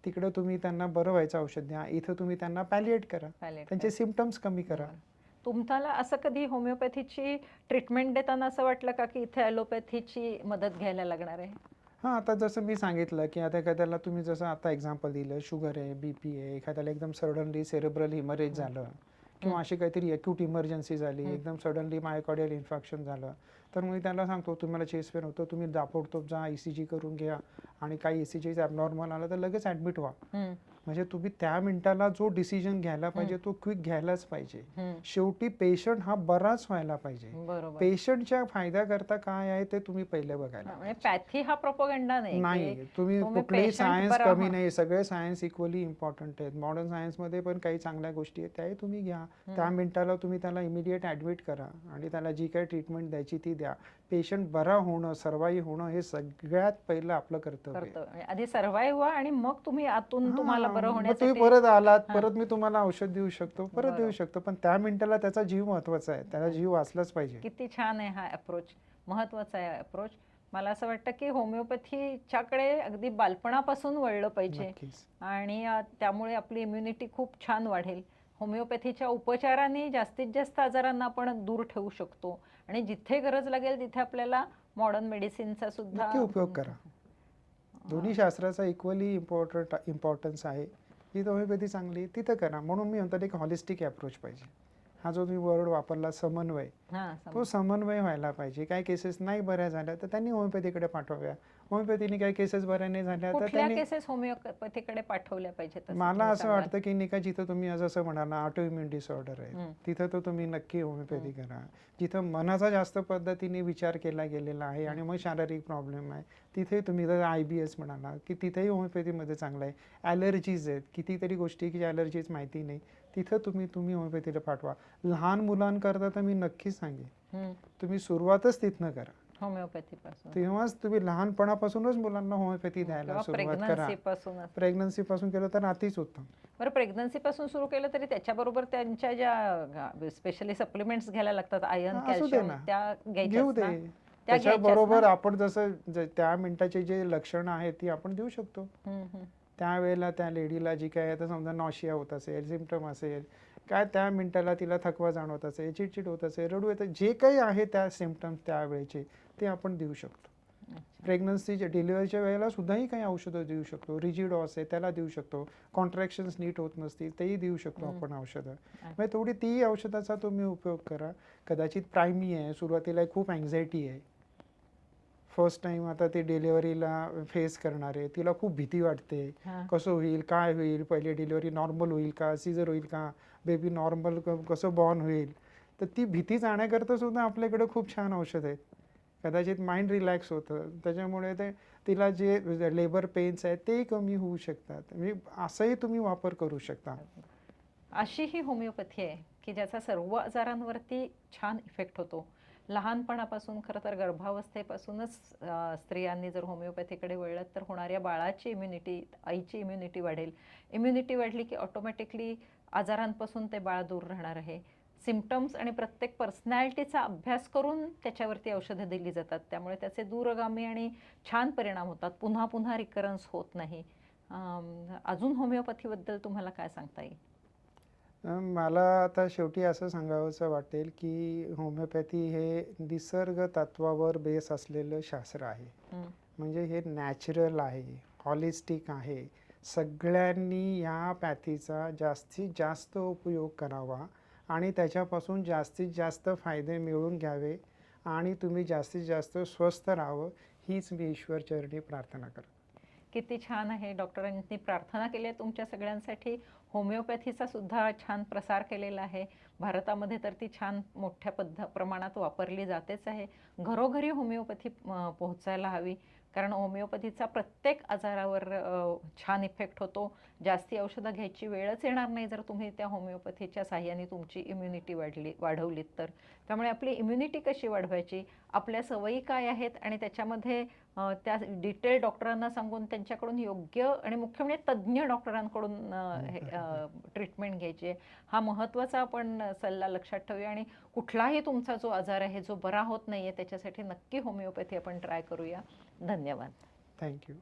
तिकडे तुम्ही त्यांना बरं व्हायचं औषध द्या, इथं तुम्ही त्यांना पॅलिएट करा, त्यांचे सिम्पटम्स कमी करा. तुम्हाला असं कधी होमिओपॅथीची ट्रीटमेंट देताना असं वाटलं का की इथे ॲलोपॅथीची मदत घ्यायला लागणार आहे? हां, आता जसं मी सांगितलं की आता एखाद्याला तुम्ही जसं आता एक्झाम्पल दिलं, शुगर आहे, बीपी आहे, एखाद्याला एकदम सडनली सेरेब्रल हिमरेज झालं किंवा अशी काहीतरी अक्यूट इमर्जन्सी झाली, एकदम सडनली मायोकार्डियल इन्फेक्शन झालं, तर मी त्याला सांगतो तुम्हाला चेस्ट पेन होतं, तुम्ही ताबडतोब जा ECG करून घ्या, आणि काही ECG ॲबनॉर्मल आलं तर लगेच ॲडमिट व्हा. म्हणजे तुम्ही त्या मिनिटाला जो डिसिजन घ्यायला पाहिजे तो क्विक घ्यायलाच पाहिजे. शेवटी पेशंट हा बराच व्हायला पाहिजे. बरोबर. पेशंटच्या फायद्याकरता काय आहे ते तुम्ही पहिले बघायला म्हणजे पॅथी हा प्रोपोगंडा नाही नाही. तुम्ही कुठलेही सायन्स कमी नाही, सगळे सायन्स इक्वली इम्पॉर्टंट आहेत. मॉडर्न सायन्समध्ये पण काही चांगल्या गोष्टी आहेत, त्याही तुम्ही घ्या. त्या मिनिटाला तुम्ही त्याला इमिडिएट ॲडमिट करा आणि त्याला जी काही ट्रीटमेंट द्यायची ती द्या. पेशंट बरा होणं, सर्वाईव्ह होणं हे सगळ्यात पहिलं आपलं कर्तव्य आहे. आधी सर्वाईव्ह व्हा आणि मग तुम्ही आतून तुम्हाला बरं मग होण्यासाठी तुम्ही परत आलात, परत मी तुम्हाला औषध देऊ शकतो, परत देऊ शकतो, पण त्या मिनिटाला त्याचा जीव महत्वाचा आहे, त्याचा जीव वाचलाच पाहिजे. किती छान आहे हा अप्रोच, महत्वाचा आहे अप्रोच. मला असं वाटतं की होमिओपॅथीच्याकडे अगदी बालपणापासून वळलं पाहिजे, आणि त्यामुळे आपली इम्युनिटी खूप छान वाढेल. होमिओपॅथीच्या उपचाराने जास्तीत जास्त आजारांना आपण दूर ठेवू शकतो, आणि जिथे गरज लागेल तिथे आपल्याला मॉडर्न मेडिसिनचा सुद्धा उपयोग करा. दोन्ही शास्त्राचा इक्वली इम्पॉर्टन्स आहे. जिथं होमिओपॅथी चांगली तिथं करा. म्हणून मी म्हणतो एक हॉलिस्टिक अप्रोच पाहिजे. हा जो तुम्ही वर्ड वापरला समन्वय, तो समन्वय व्हायला पाहिजे. काही केसेस नाही बऱ्या झाल्या तर त्यांनी होमिओपॅथीकडे पाठवाव्या. होमिओपॅथीने काही केसेस बऱ्या नाही झाल्या तर त्यांनी केसेस होमिओपॅथीकडे पाठवल्या पाहिजेत. मला असं वाटतं की नाही का, जिथं तुम्ही जसं म्हणाला ऑटोइम्युन डिसऑर्डर आहे तिथं तर तुम्ही नक्की होमिओपॅथी करा. जिथं मनाचा जास्त पद्धतीने विचार केला गेलेला आहे आणि मग शारीरिक प्रॉब्लेम आहे तिथे तुम्ही जर IBS म्हणाला की तिथेही होमिओपॅथीमध्ये चांगलं आहे. ॲलर्जीज आहेत, कितीतरी गोष्टी की ॲलर्जीज माहिती नाही, तिथं तुम्ही होमिओपॅथीला पाठवा. लहान मुलांकरता तर मी नक्कीच सांगेन तुम्ही सुरुवातच तिथनं करा. होमिओपॅथीपासून तेव्हाच तुम्ही लहानपणापासूनच मुलांना होमिओपॅथी द्यायला सुरुवात करा. प्रेग्नन्सी पासून केलं तर अतिच उत्तम. बरं, प्रेग्नन्सी पासून सुरू केलं तरी त्याच्याबरोबर त्यांच्या ज्या स्पेशली सप्लिमेंट्स घ्यायला लागतात, आयर्न, कॅल्शियम, त्या घेऊ दे. त्याच्याबरोबर आपण जसं त्या मिनिटाचे जे लक्षणं आहेत ती आपण देऊ शकतो. त्यावेळेला त्या लेडीला जी काय आता समजा नॉशिया होत असेल, सिम्पटम असेल काय, त्या मिनिटाला तिला थकवा जाणवत असेल, चिडचिड होत असेल, रडू येतं, जे काही आहे त्या सिम्पटम्स त्यावेळेचे ते आपण देऊ शकतो. प्रेग्नन्सीच्या डिलिव्हरीच्या वेळेला सुद्धाही काही औषधं देऊ शकतो. रिजिड ऑस आहे त्याला देऊ शकतो. कॉन्ट्रॅक्शन्स नीट होत नसतील तेही देऊ शकतो आपण औषधं. म्हणजे थोडी ती औषधाचा तुम्ही उपयोग करा. कदाचित प्रायमी आहे, सुरुवातीला खूप अँझायटी आहे, फर्स्ट टाइम आता ते डिलिव्हरीला फेस करणार आहे, तिला खूप भीती वाटते, कसं होईल, काय होईल, पहिले डिलिव्हरी नॉर्मल होईल का, सीझर होईल का, बेबी नॉर्मल कसं बॉर्न होईल, तर ती भीती जाण्याकरता सुद्धा आपल्याकडे खूप छान औषध आहेत. कदाचित माइंड रिलॅक्स होतं, त्याच्यामुळे ते तिला जे लेबर पेन्स आहेत ते कमी होऊ शकतात. म्हणजे असंही तुम्ही वापर करू शकता. अशी ही होमिओपॅथी आहे की ज्याचा सर्व आजारांवरती छान इफेक्ट होतो. लहानपणापासून खरं तर गर्भावस्थेपासूनच स्त्रियांनी जर होमिओपॅथीकडे वळलं तर होणाऱ्या बाळाची इम्युनिटी, आईची इम्युनिटी वाढेल. इम्युनिटी वाढली की ऑटोमॅटिकली आजारांपासून ते बाळ दूर राहणार आहे. सिम्पटम्स आणि प्रत्येक पर्सनॅलिटीचा अभ्यास करून त्याच्यावरती औषधं दिली जातात. त्यामुळे त्याचे दूरगामी आणि छान परिणाम होतात. पुन्हा पुन्हा रिकरन्स होत नाही. अजून होमिओपॅथीबद्दल तुम्हाला काय सांगता येईल? मला आता शेवटी असं सांगावंसं वाटेल, की होमिओपॅथी हे निसर्ग तत्वावर बेस असलेलं शास्त्र आहे. हं. म्हणजे हे नॅचरल आहे, हॉलिस्टिक आहे. सगळ्यांनी या पॅथीचा जास्तीत जास्त उपयोग करावा आणि त्याच्यापासून जास्तीत जास्त फायदे मिळवून घ्यावे आणि तुम्ही जास्तीत जास्त स्वस्थ राहावं, हीच मी ईश्वरचरणी प्रार्थना करतो. किती छान आहे. डॉक्टरांनी प्रार्थना केली आहे तुमच्या सगळ्यांसाठी. होमिओपॅथीचा सुद्धा छान प्रसार केलेला आहे. भारतामध्ये तर ती छान मोठ्या प्रमाणात वापरली जातेच आहे. घरोघरी होमिओपॅथी पोहोचायला हवी. कारण होमिओपॅथीचा प्रत्येक आजारावर छान इफेक्ट होतो. जास्ती औषधं घ्यायची वेळच येणार नाही जर तुम्ही त्या होमिओपॅथीच्या साहाय्याने तुमची इम्युनिटी वाढवलीत तर. त्यामुळे आपली इम्युनिटी कशी वाढवायची, आपल्या सवयी काय आहेत आणि त्याच्यामध्ये त्या डिटेल डॉक्टरांना सांगून त्यांच्याकडून योग्य आणि मुख्य म्हणजे तज्ज्ञ डॉक्टरांकडून ट्रीटमेंट घ्यायची आहे. हा महत्त्वाचा आपण सल्ला लक्षात ठेवूया. आणि कुठलाही तुमचा जो आजार आहे जो बरा होत नाहीये त्याच्यासाठी नक्की होमिओपॅथी आपण ट्राय करूया. धन्यवाद. थँक्यू.